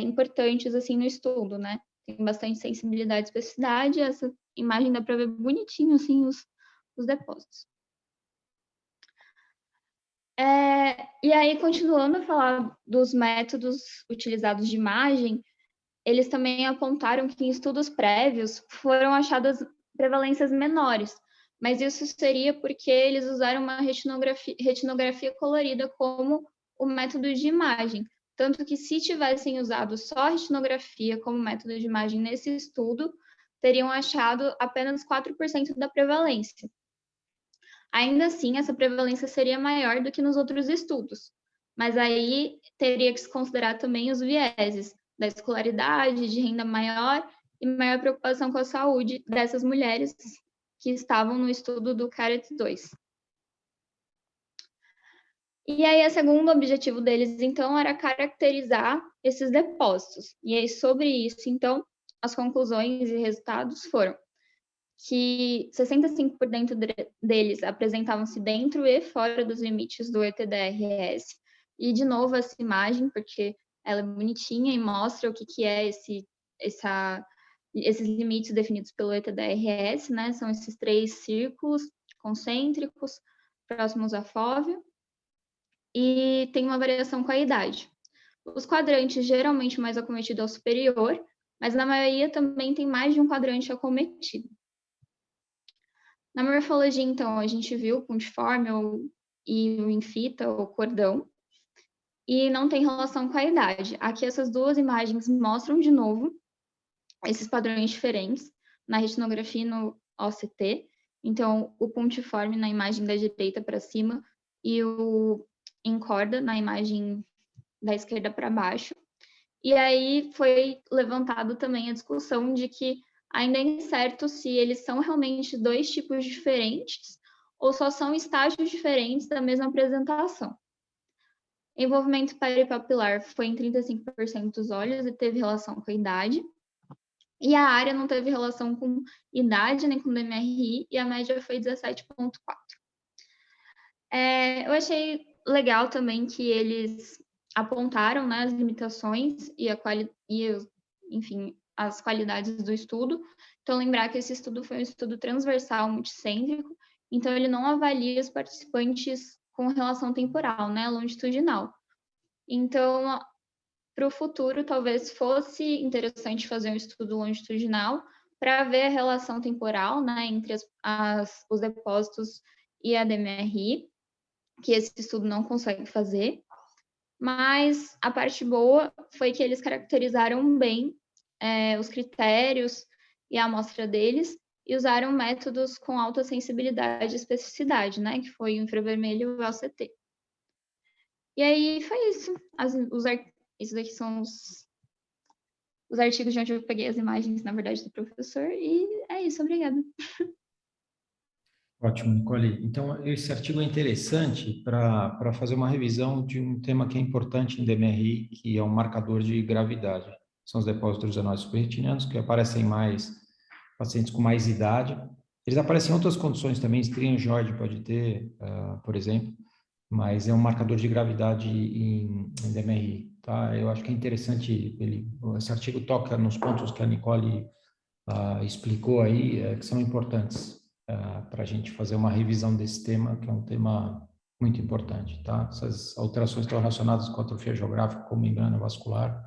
importantes assim no estudo, né? Tem bastante sensibilidade e especificidade. Essa imagem dá para ver bonitinho assim os depósitos. E aí, continuando a falar dos métodos utilizados de imagem, eles também apontaram que em estudos prévios foram achadas prevalências menores, mas isso seria porque eles usaram uma retinografia colorida como o método de imagem. Tanto que, se tivessem usado só a retinografia como método de imagem nesse estudo, teriam achado apenas 4% da prevalência. Ainda assim, essa prevalência seria maior do que nos outros estudos, mas aí teria que se considerar também os vieses da escolaridade, de renda maior e maior preocupação com a saúde dessas mulheres que estavam no estudo do CARET-2. E aí, o segundo objetivo deles, então, era caracterizar esses depósitos. E aí, sobre isso, então, as conclusões e resultados foram que 65% deles apresentavam-se dentro e fora dos limites do ETDRS. E, de novo, essa imagem, porque ela é bonitinha e mostra o que é esses limites definidos pelo ETDRS, né? São esses 3 círculos concêntricos próximos à fóvea. E tem uma variação com a idade. Os quadrantes geralmente mais acometido ao superior, mas na maioria também tem mais de um quadrante acometido. Na morfologia, então, a gente viu o pontiforme e o infita, ou cordão, e não tem relação com a idade. Aqui essas 2 imagens mostram de novo esses padrões diferentes na retinografia e no OCT. Então, o pontiforme na imagem da direita para cima e o em corda na imagem da esquerda para baixo. E aí foi levantado também a discussão de que ainda é incerto se eles são realmente 2 tipos diferentes ou só são estágios diferentes da mesma apresentação. Envolvimento peripapilar foi em 35% dos olhos e teve relação com a idade. E a área não teve relação com idade nem com DMRI e a média foi 17,4. Eu achei legal também que eles apontaram, né, as limitações e enfim, as qualidades do estudo. Então, lembrar que esse estudo foi um estudo transversal, multicêntrico, então ele não avalia os participantes com relação temporal, né, longitudinal. Então, para o futuro, talvez fosse interessante fazer um estudo longitudinal para ver a relação temporal, né, entre os depósitos e a DMRI, que esse estudo não consegue fazer. Mas a parte boa foi que eles caracterizaram bem os critérios e a amostra deles e usaram métodos com alta sensibilidade e especificidade, né, que foi o infravermelho e o LCT. E aí foi isso. Isso daqui são os artigos de onde eu peguei as imagens, na verdade, do professor, e é isso, obrigada. Ótimo, Nicole. Então, esse artigo é interessante para fazer uma revisão de um tema que é importante em DMRI, que é um marcador de gravidade. São os depósitos drusenoides subretinianos, que aparecem mais pacientes com mais idade. Eles aparecem em outras condições também, estria angioide pode ter, por exemplo, mas é um marcador de gravidade em DMRI. Tá? Eu acho que é interessante, esse artigo toca nos pontos que a Nicole explicou aí, que são importantes. para a gente fazer uma revisão desse tema, que é um tema muito importante, tá? Essas alterações estão relacionadas com a atrofia geográfica, como engano vascular,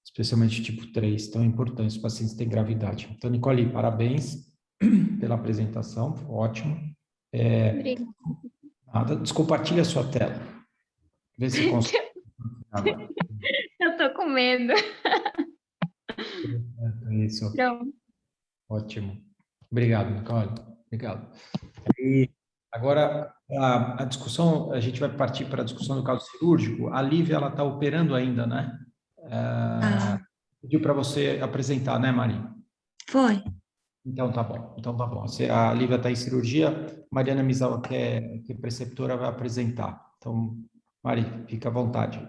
especialmente tipo 3, tão importantes, os pacientes têm gravidade. Então, Nicole, parabéns pela apresentação, ótimo. Obrigada. Nada, descompartilha a sua tela. Vê se consegue. Eu tô com medo. Isso, Pronto. ótimo. Obrigado, Nicole. Obrigado. E agora, a discussão, a gente vai partir para a discussão do caso cirúrgico. A Lívia, ela está operando ainda, né? Pediu para você apresentar, né, Mari? Foi. Então tá bom. A Lívia está em cirurgia, Mariana Misawa, que é preceptora, vai apresentar. Então, Mari, fica à vontade.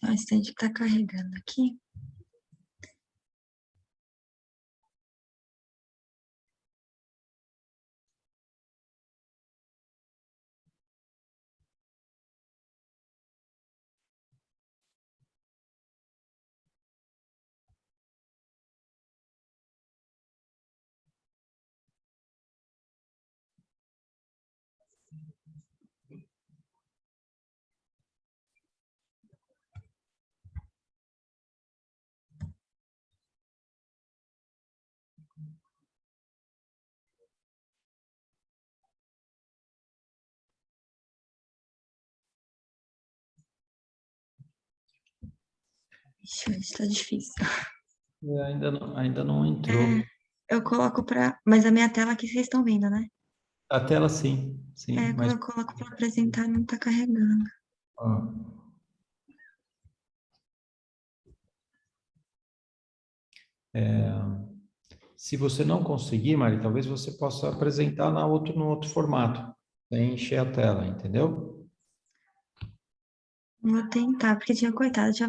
Só um instante que está carregando aqui. Ixi, está difícil. Ainda não entrou. Eu coloco para... Mas a minha tela aqui vocês estão vendo, né? A tela sim, Quando mas eu coloco para apresentar, não está carregando. se você não conseguir, Mari, talvez você possa apresentar no outro formato, sem encher a tela, entendeu? Vou tentar, porque tinha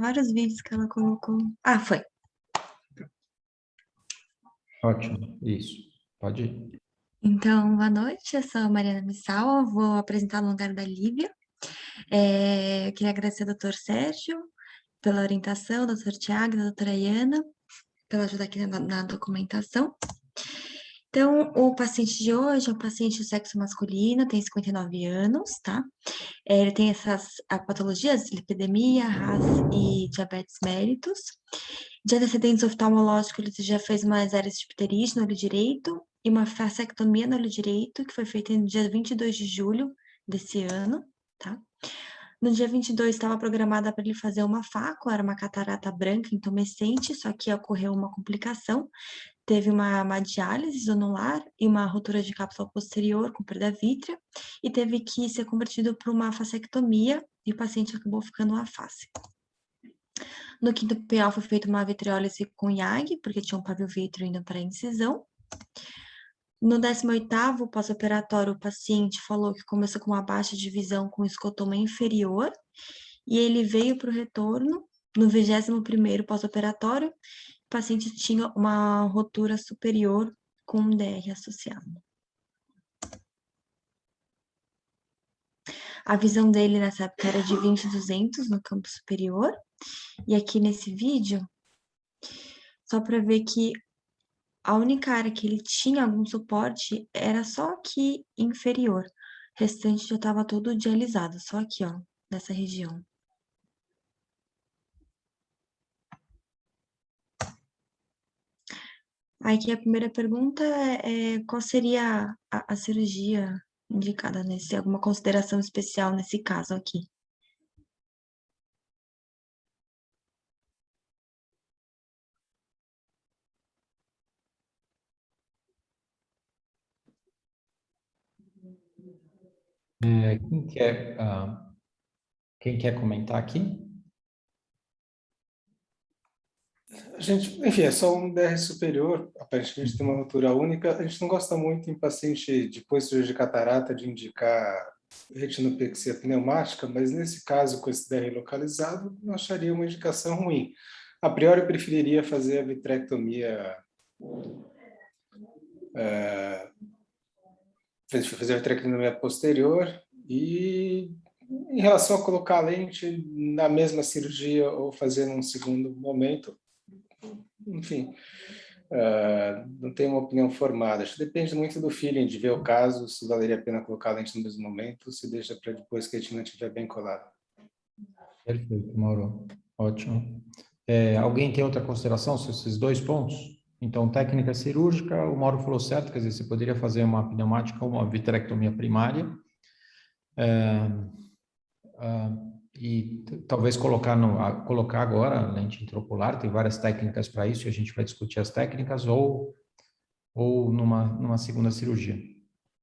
vários vídeos que ela colocou. Ah, foi. Ótimo, isso. Pode ir. Então, boa noite, eu sou a Mariana Missal, vou apresentar no lugar da Lívia. Eu queria agradecer ao Dr. Sérgio pela orientação, ao Dr. Tiago, à doutora Iana, pela ajuda aqui na documentação. Então, o paciente de hoje é um paciente do sexo masculino, tem 59 anos, tá? Ele tem essas patologias, lipidemia, RAS e diabetes mellitus. De antecedentes oftalmológicos, ele já fez uma exérese de pterite no olho direito e uma fasectomia no olho direito, que foi feita no dia 22 de julho desse ano, tá? No dia 22, estava programada para ele fazer uma FACO, era uma catarata branca intumescente, só que ocorreu uma complicação. Teve uma diálise zonular e uma ruptura de cápsula posterior com perda vítrea, e teve que ser convertido para uma fasectomia, e o paciente acabou ficando afásico. No quinto PO foi feita uma vitriólise com IAG, porque tinha um pavio vítreo indo para a incisão. No 18º pós-operatório, o paciente falou que começou com uma baixa de visão com escotoma inferior, e ele veio para o retorno. No 21º pós-operatório, o paciente tinha uma rotura superior com um DR associado. A visão dele nessa época era de 20/200 no campo superior. E aqui nesse vídeo, só para ver que a única área que ele tinha algum suporte era só aqui inferior. O restante já estava todo dialisado, só aqui, ó, nessa região. Aqui a primeira pergunta é qual seria a cirurgia indicada nesse, alguma consideração especial nesse caso aqui? Quem quer comentar aqui? Enfim, é só um DR superior, aparentemente tem uma rotura única. A gente não gosta muito em paciente depois de cirurgia de catarata de indicar retinopexia pneumática, mas nesse caso, com esse DR localizado, não acharia uma indicação ruim. A priori, eu preferiria fazer a vitrectomia fazer a vitrectomia posterior e em relação a colocar a lente na mesma cirurgia ou fazer num segundo momento, enfim, não tenho uma opinião formada. Acho que depende muito do feeling, de ver o caso, se valeria a pena colocar a lente no mesmo momento, se deixa para depois que a retina estiver bem colada. Perfeito, Mauro. Ótimo. Alguém tem outra consideração sobre esses 2 pontos? Então, técnica cirúrgica, o Mauro falou certo, quer dizer, você poderia fazer uma pneumática ou uma vitrectomia primária, e talvez colocar agora a lente intraocular, tem várias técnicas para isso, e a gente vai discutir as técnicas, ou numa segunda cirurgia.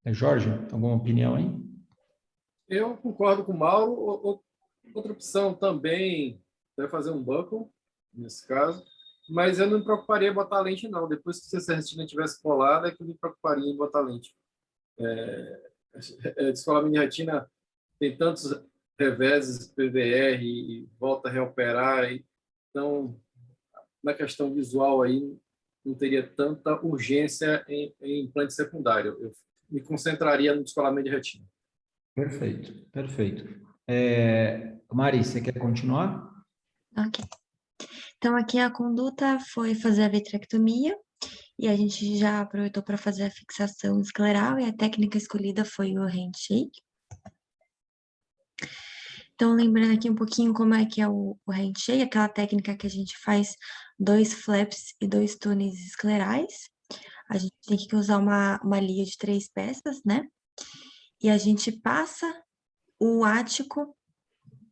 Jorge, alguma opinião aí? Eu concordo com o Mauro. Outra opção também é fazer um buckle, nesse caso, mas eu não me preocuparia em botar lente, não. Depois que essa retina tivesse colada, é que eu me preocuparia em botar lente. Descolamento de retina tem tantos reveses, PVR, e volta a reoperar. Então, na questão visual aí, não teria tanta urgência em implante secundário. Eu me concentraria no descolamento de retina. Perfeito, perfeito. Mari, você quer continuar? Ok. Então, aqui a conduta foi fazer a vitrectomia, e a gente já aproveitou para fazer a fixação escleral, e a técnica escolhida foi o handshake. Então, lembrando aqui um pouquinho como é que é o handshake, aquela técnica que a gente faz 2 flaps e 2 túneis esclerais. A gente tem que usar uma liga de 3 peças, né? E a gente passa o ático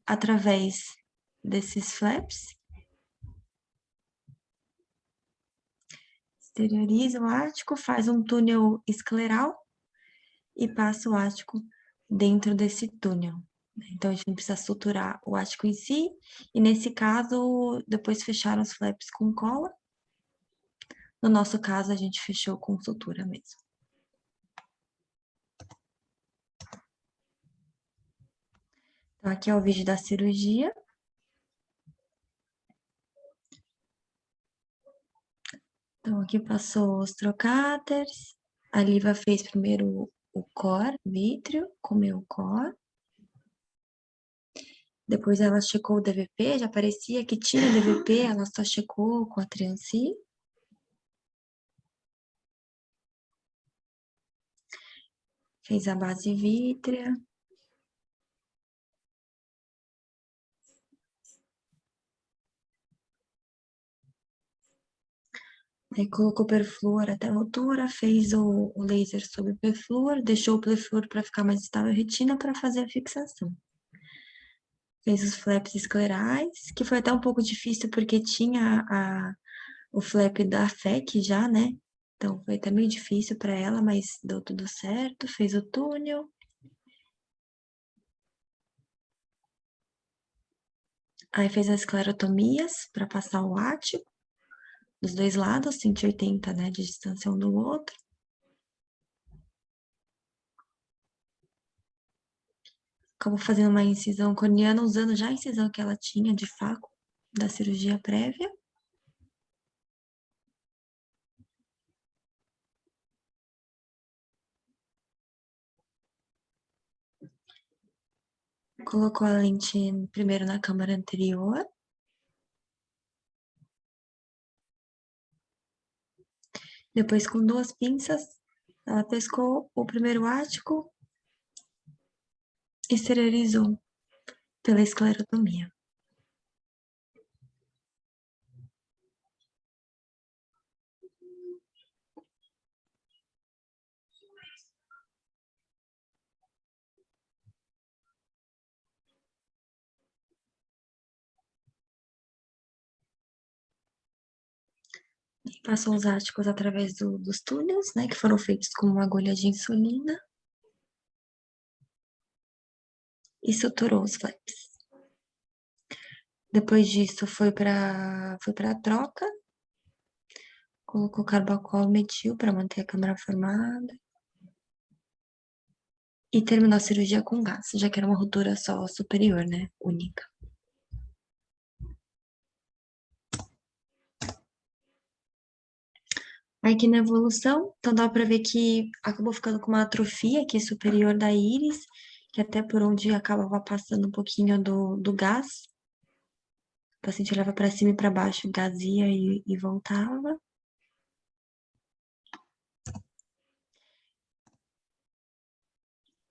através desses flaps. Exterioriza o ático, faz um túnel escleral e passa o ático dentro desse túnel. Então, a gente não precisa suturar o ático em si, e nesse caso, depois fecharam os flaps com cola. No nosso caso, a gente fechou com sutura mesmo. Então, aqui é o vídeo da cirurgia. Então, aqui passou os trocáteres. A Liva fez primeiro o core vítreo, comeu o core. Depois ela checou o DVP, já parecia que tinha DVP, ela só checou com a Trianci. Fez a base vítrea. Aí colocou perfluor até a altura, fez o laser sobre o perfluor, deixou o perfluor para ficar mais estável a retina para fazer a fixação. Fez os flaps esclerais, que foi até um pouco difícil porque tinha o flap da FEC já, né? Então foi até meio difícil para ela, mas deu tudo certo. Fez o túnel. Aí fez as esclerotomias para passar o ático dos 2 lados, 180, né, de distância um do outro. Acabou fazendo uma incisão corneana, usando já a incisão que ela tinha de faco da cirurgia prévia. Colocou a lente primeiro na câmara anterior. Depois, com 2 pinças, ela pescou o primeiro ático e exteriorizou pela esclerotomia. Passou os áticos através dos túneis, né, que foram feitos com uma agulha de insulina. E suturou os flaps. Depois disso, foi para a troca. Colocou carbacol metil para manter a câmara formada. E terminou a cirurgia com gás, já que era uma rotura só superior, né, única. Aqui na evolução, então dá para ver que acabou ficando com uma atrofia aqui superior da íris, que até por onde acabava passando um pouquinho do gás. O paciente olhava para cima e para baixo, o gás ia e voltava.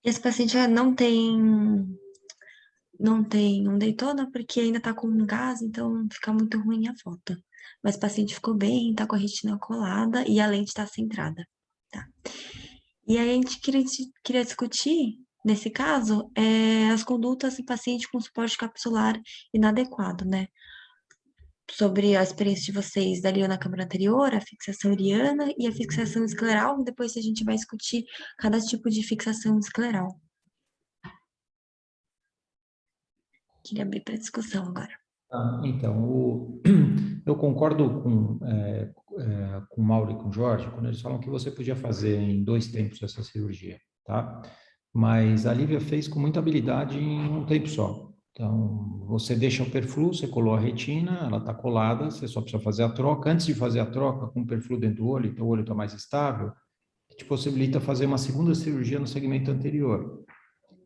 Esse paciente já não deitona porque ainda tá com gás, então fica muito ruim a foto. Mas o paciente ficou bem, tá com a retina colada e a lente tá centrada, tá? E aí a gente queria discutir, nesse caso, as condutas em paciente com suporte capsular inadequado, né? Sobre a experiência de vocês da Leo na câmara anterior, a fixação iriana e a fixação escleral, depois a gente vai discutir cada tipo de fixação escleral. Queria abrir para discussão agora. Então, eu concordo com o Mauro e com o Jorge, quando eles falam que você podia fazer em 2 tempos essa cirurgia, tá? Mas a Lívia fez com muita habilidade em um tempo só. Então, você deixa o perflu, você colou a retina, ela está colada, você só precisa fazer a troca. Antes de fazer a troca com o perflu dentro do olho, então o olho está mais estável, te possibilita fazer uma segunda cirurgia no segmento anterior.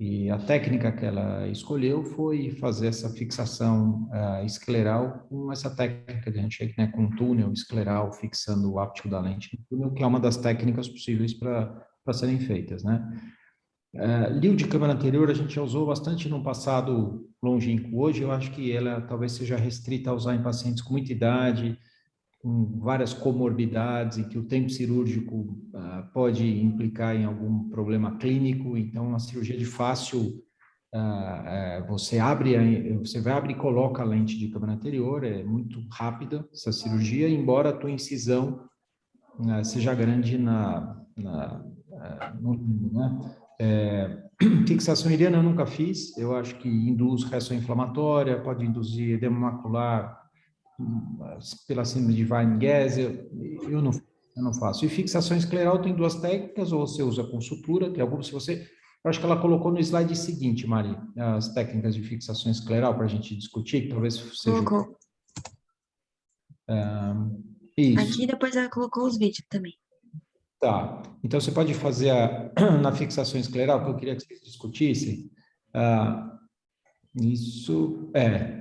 E a técnica que ela escolheu foi fazer essa fixação escleral com essa técnica que a gente chama, né, com túnel escleral, fixando o áptico da lente no túnel, que é uma das técnicas possíveis para serem feitas, né? Lio de câmara anterior a gente já usou bastante no passado longínquo. Hoje eu acho que ela talvez seja restrita a usar em pacientes com muita idade, com várias comorbidades e que o tempo cirúrgico pode implicar em algum problema clínico. Então, a cirurgia de fácil, você vai abrir e coloca a lente de câmara anterior, é muito rápida essa cirurgia, embora a tua incisão seja grande fixação iriana eu nunca fiz, eu acho que induz reação inflamatória, pode induzir edema macular, pela síndrome de Wein-Geser, eu não faço. E fixação escleral tem 2 técnicas, ou você usa com sutura, que algumas, eu acho que ela colocou no slide seguinte, Mari, as técnicas de fixação escleral para a gente discutir, que talvez seja... Colocou. Isso. Aqui depois ela colocou os vídeos também. Tá, então você pode fazer na fixação escleral, que eu queria que vocês discutissem,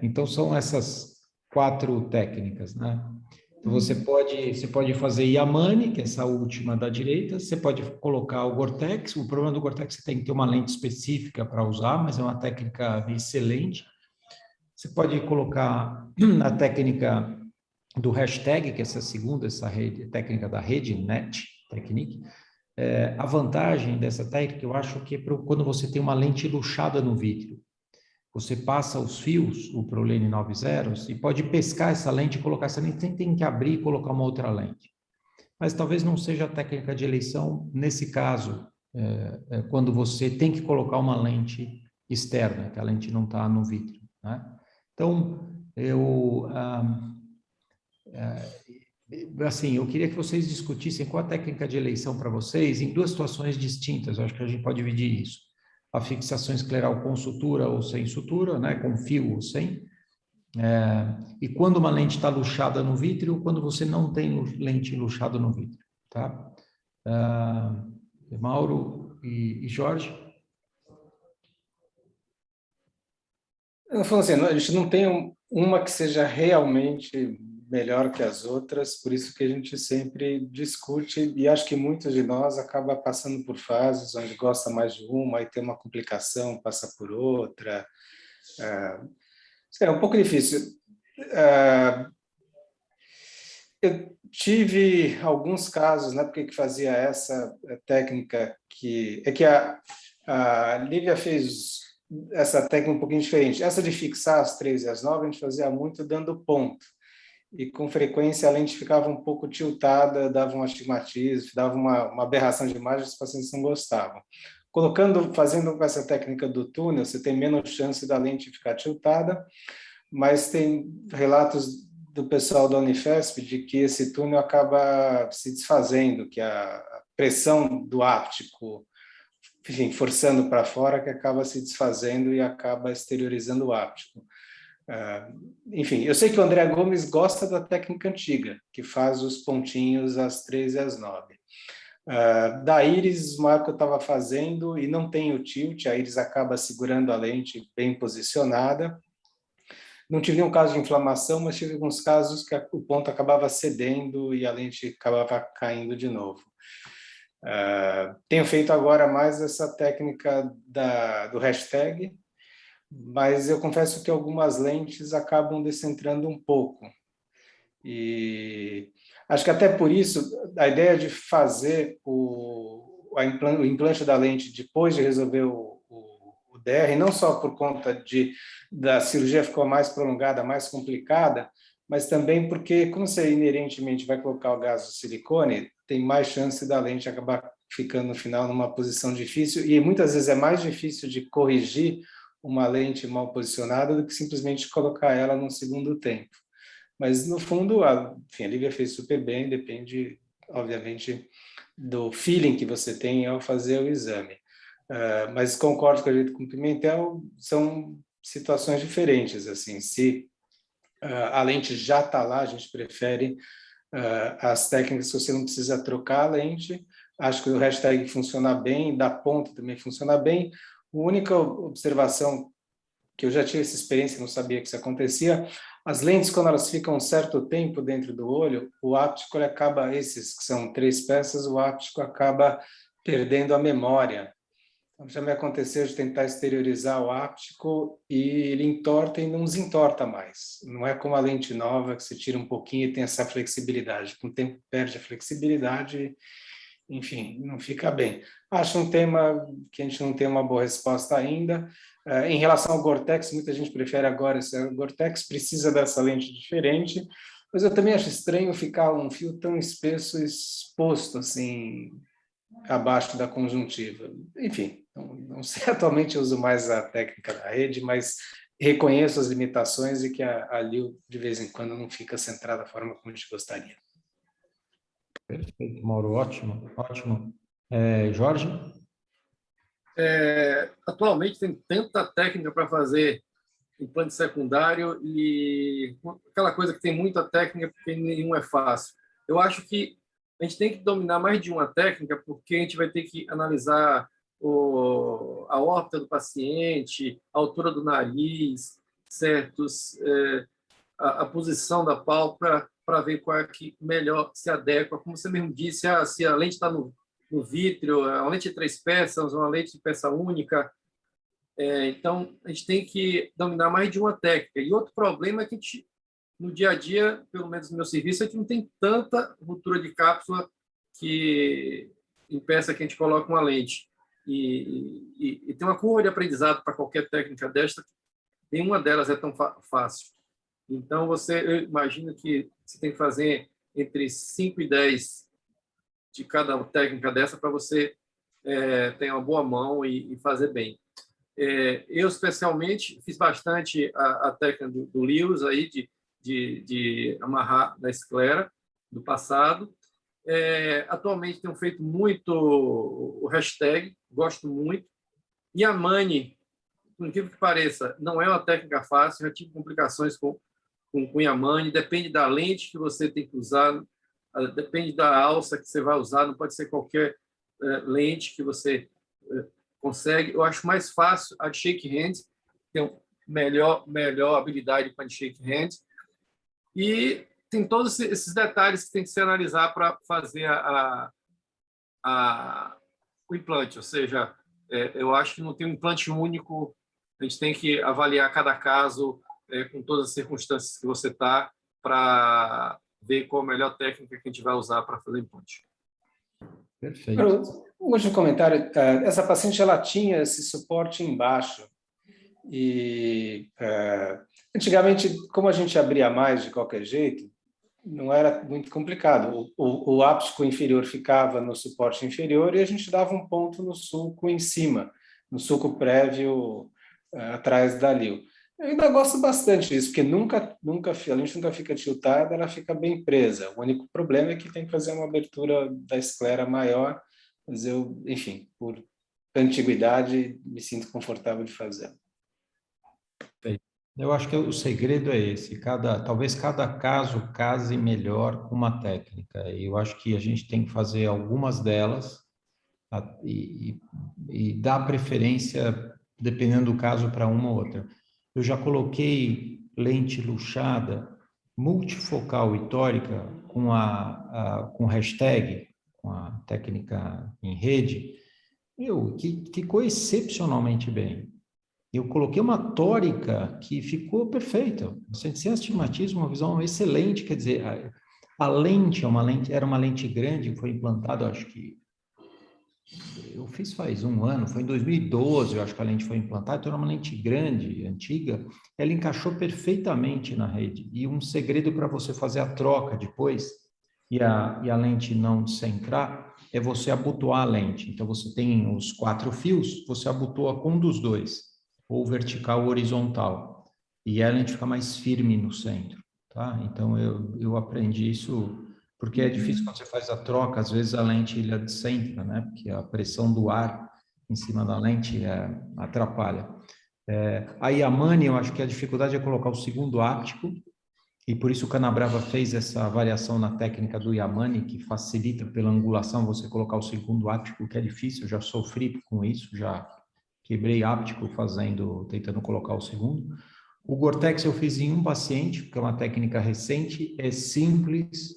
então são essas 4 técnicas, né? Então você pode fazer Yamane, que é essa última da direita, você pode colocar o Gortex, o problema do Gortex é que tem que ter uma lente específica para usar, mas é uma técnica excelente. Você pode colocar a técnica do hashtag, que é essa segunda, técnica da rede, NET Technique. A vantagem dessa técnica, eu acho que é quando você tem uma lente luxada no vítreo. Você passa os fios, o Prolene 90, e pode pescar essa lente e colocar essa lente, tem que abrir e colocar uma outra lente. Mas talvez não seja a técnica de eleição nesse caso, quando você tem que colocar uma lente externa, que a lente não está no vítreo, né? Então, eu queria que vocês discutissem qual a técnica de eleição para vocês em 2 situações distintas. Eu acho que a gente pode dividir isso. A fixação escleral com sutura ou sem sutura, né, com fio ou sem. E quando uma lente está luxada no vítreo, quando você não tem lente luxada no vítreo, tá? Mauro e Jorge? Eu falo assim, a gente não tem uma que seja realmente melhor que as outras, por isso que a gente sempre discute, e acho que muitos de nós acaba passando por fases onde gosta mais de uma, aí tem uma complicação, passa por outra. É um pouco difícil. Eu tive alguns casos, né, porque que fazia essa técnica, que a Lívia fez essa técnica um pouquinho diferente. Essa de fixar as 3 e as 9, a gente fazia muito dando ponto. E com frequência a lente ficava um pouco tiltada, dava um astigmatismo, dava uma aberração de imagem, os pacientes não gostavam. Fazendo com essa técnica do túnel, você tem menos chance da lente ficar tiltada, mas tem relatos do pessoal da Unifesp de que esse túnel acaba se desfazendo, que a pressão do áptico, enfim, forçando para fora, que acaba se desfazendo e acaba exteriorizando o áptico. Enfim, eu sei que o André Gomes gosta da técnica antiga, que faz os pontinhos às 3 e às 9. Da íris, uma época eu estava fazendo e não tem o tilt, a íris acaba segurando a lente bem posicionada. Não tive nenhum caso de inflamação, mas tive alguns casos que o ponto acabava cedendo e a lente acabava caindo de novo. Tenho feito agora mais essa técnica do hashtag, mas eu confesso que algumas lentes acabam descentrando um pouco. E acho que até por isso, a ideia de fazer o implante da lente depois de resolver o DR, não só por conta da cirurgia ficou mais prolongada, mais complicada, mas também porque, como você inerentemente vai colocar o gás de silicone, tem mais chance da lente acabar ficando no final numa posição difícil, e muitas vezes é mais difícil de corrigir uma lente mal posicionada do que simplesmente colocar ela num segundo tempo. Mas, no fundo, a Lívia fez super bem, depende, obviamente, do feeling que você tem ao fazer o exame. Mas concordo com a gente com o Pimentel, são situações diferentes. Assim, se a lente já está lá, a gente prefere as técnicas que você não precisa trocar a lente. Acho que o hashtag funciona bem, da ponta também funciona bem. A única observação que eu já tive essa experiência, não sabia que isso acontecia, as lentes, quando elas ficam um certo tempo dentro do olho, o áptico acaba, esses que são 3 peças, o áptico acaba perdendo a memória. Então, já me aconteceu de tentar exteriorizar o áptico e ele entorta e não desentorta mais. Não é como a lente nova, que você tira um pouquinho e tem essa flexibilidade. Com o tempo perde a flexibilidade, enfim, não fica bem. Acho um tema que a gente não tem uma boa resposta ainda. Em relação ao Gore-Tex, muita gente prefere agora esse Gore-Tex, precisa dessa lente diferente, mas eu também acho estranho ficar um fio tão espesso exposto assim abaixo da conjuntiva. Enfim, não sei, atualmente eu uso mais a técnica da rede, mas reconheço as limitações e que a Liu, de vez em quando, não fica centrada da forma como a gente gostaria. Perfeito, Mauro, ótimo, ótimo. Jorge? Atualmente tem tanta técnica para fazer implante secundário e aquela coisa que tem muita técnica porque nenhum é fácil. Eu acho que a gente tem que dominar mais de uma técnica porque a gente vai ter que analisar a órbita do paciente, a altura do nariz, a posição da pálpebra para ver qual é que melhor se adequa. Como você mesmo disse, se a lente está no vítreo, uma lente de 3 peças, uma lente de peça única. Então, a gente tem que dominar mais de uma técnica. E outro problema é que a gente, no dia a dia, pelo menos no meu serviço, a gente não tem tanta ruptura de cápsula que impeça que a gente coloque uma lente. E tem uma curva de aprendizado para qualquer técnica desta, nenhuma delas é tão fácil. Então, eu imagino que você tem que fazer entre 5 e 10 de cada técnica dessa para você ter uma boa mão e fazer bem. Eu, especialmente, fiz bastante a técnica do Lewis, aí, de amarrar na esclera do passado. Atualmente, tenho feito muito o hashtag, gosto muito. E a Mani, por incrível que pareça, não é uma técnica fácil, já tive complicações com Yamane, depende da lente que você tem que usar, depende da alça que você vai usar, não pode ser qualquer lente que você consegue. Eu acho mais fácil a de shake hands, tem melhor habilidade com a de shake hands, e tem todos esses detalhes que tem que se analisar para fazer o implante, ou seja, eu acho que não tem um implante único, a gente tem que avaliar cada caso com todas as circunstâncias que você está para ver qual a melhor técnica que a gente vai usar para fazer implante. Perfeito. Um último comentário. Essa paciente ela tinha esse suporte embaixo e antigamente, como a gente abria mais de qualquer jeito, não era muito complicado. O áptico inferior ficava no suporte inferior e a gente dava um ponto no sulco em cima, no sulco prévio atrás da Liu. Eu ainda gosto bastante disso, porque a lente nunca fica tiltada, ela fica bem presa. O único problema é que tem que fazer uma abertura da esclera maior, mas eu, enfim, por antiguidade, me sinto confortável de fazer. Eu acho que o segredo é esse, talvez cada caso case melhor com uma técnica. E eu acho que a gente tem que fazer algumas delas e dar preferência, dependendo do caso, para uma ou outra. Eu já coloquei lente luxada, multifocal e tórica com hashtag, com a técnica em rede, que ficou excepcionalmente bem. Eu coloquei uma tórica que ficou perfeita, sem astigmatismo, uma visão excelente, quer dizer, a lente, era uma lente grande, foi implantada, acho que, eu fiz faz um ano, foi em 2012, eu acho que a lente foi implantada, então era uma lente grande, antiga, ela encaixou perfeitamente na rede, e um segredo para você fazer a troca depois, e a lente não descentrar, é você abotoar a lente, então você tem os 4 fios, você abotoa com um dos dois, ou vertical ou horizontal, e a lente fica mais firme no centro, tá? Então, eu aprendi isso, porque é difícil quando você faz a troca, às vezes a lente ele descentra, né? Porque a pressão do ar em cima da lente atrapalha. A Yamane, eu acho que a dificuldade é colocar o segundo áptico, e por isso o Canabrava fez essa variação na técnica do Yamane, que facilita pela angulação você colocar o segundo áptico, que é difícil, eu já sofri com isso, já quebrei áptico tentando colocar o segundo. O Gore-Tex eu fiz em um paciente, que é uma técnica recente, é simples,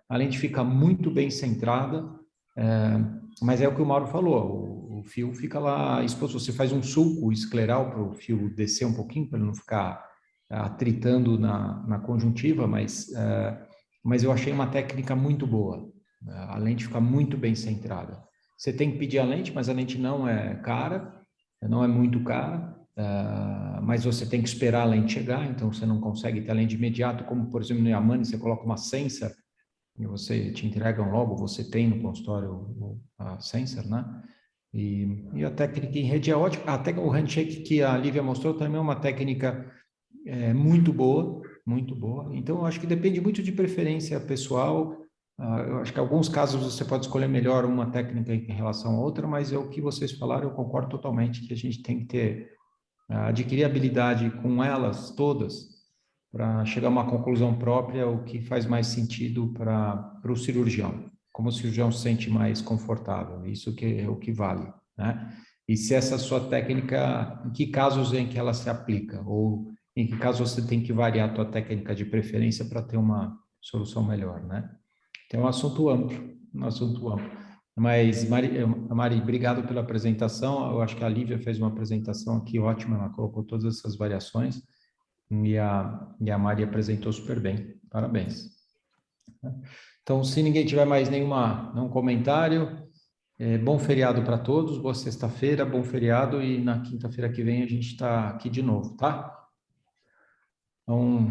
a lente fica muito bem centrada, mas é o que o Mauro falou, o fio fica lá exposto, você faz um sulco escleral para o fio descer um pouquinho, para ele não ficar atritando na conjuntiva, mas eu achei uma técnica muito boa, a lente fica muito bem centrada. Você tem que pedir a lente, mas a lente não é cara, não é muito cara, mas você tem que esperar a lente chegar, então você não consegue ter a lente de imediato, como por exemplo no Yamane, você coloca uma sensor e você te entregam logo, você tem no consultório a sensor, né? E a técnica em rede é ótima, até o handshake que a Lívia mostrou também é uma técnica muito boa, muito boa. Então, eu acho que depende muito de preferência pessoal. Eu acho que em alguns casos você pode escolher melhor uma técnica em relação a outra, mas é o que vocês falaram, eu concordo totalmente que a gente tem que adquirir habilidade com elas todas para chegar a uma conclusão própria, o que faz mais sentido para o cirurgião, como o cirurgião se sente mais confortável, isso que é o que vale, né? E se essa sua técnica, em que casos em que ela se aplica, ou em que caso você tem que variar a tua técnica de preferência para ter uma solução melhor, né? Então, é um assunto amplo, Mas, Mari, obrigado pela apresentação. Eu acho que a Lívia fez uma apresentação aqui ótima, ela colocou todas essas variações e a Mari apresentou super bem. Parabéns. Então, se ninguém tiver mais nenhum comentário, bom feriado para todos, boa sexta-feira, bom feriado, e na quinta-feira que vem a gente está aqui de novo, tá? Então,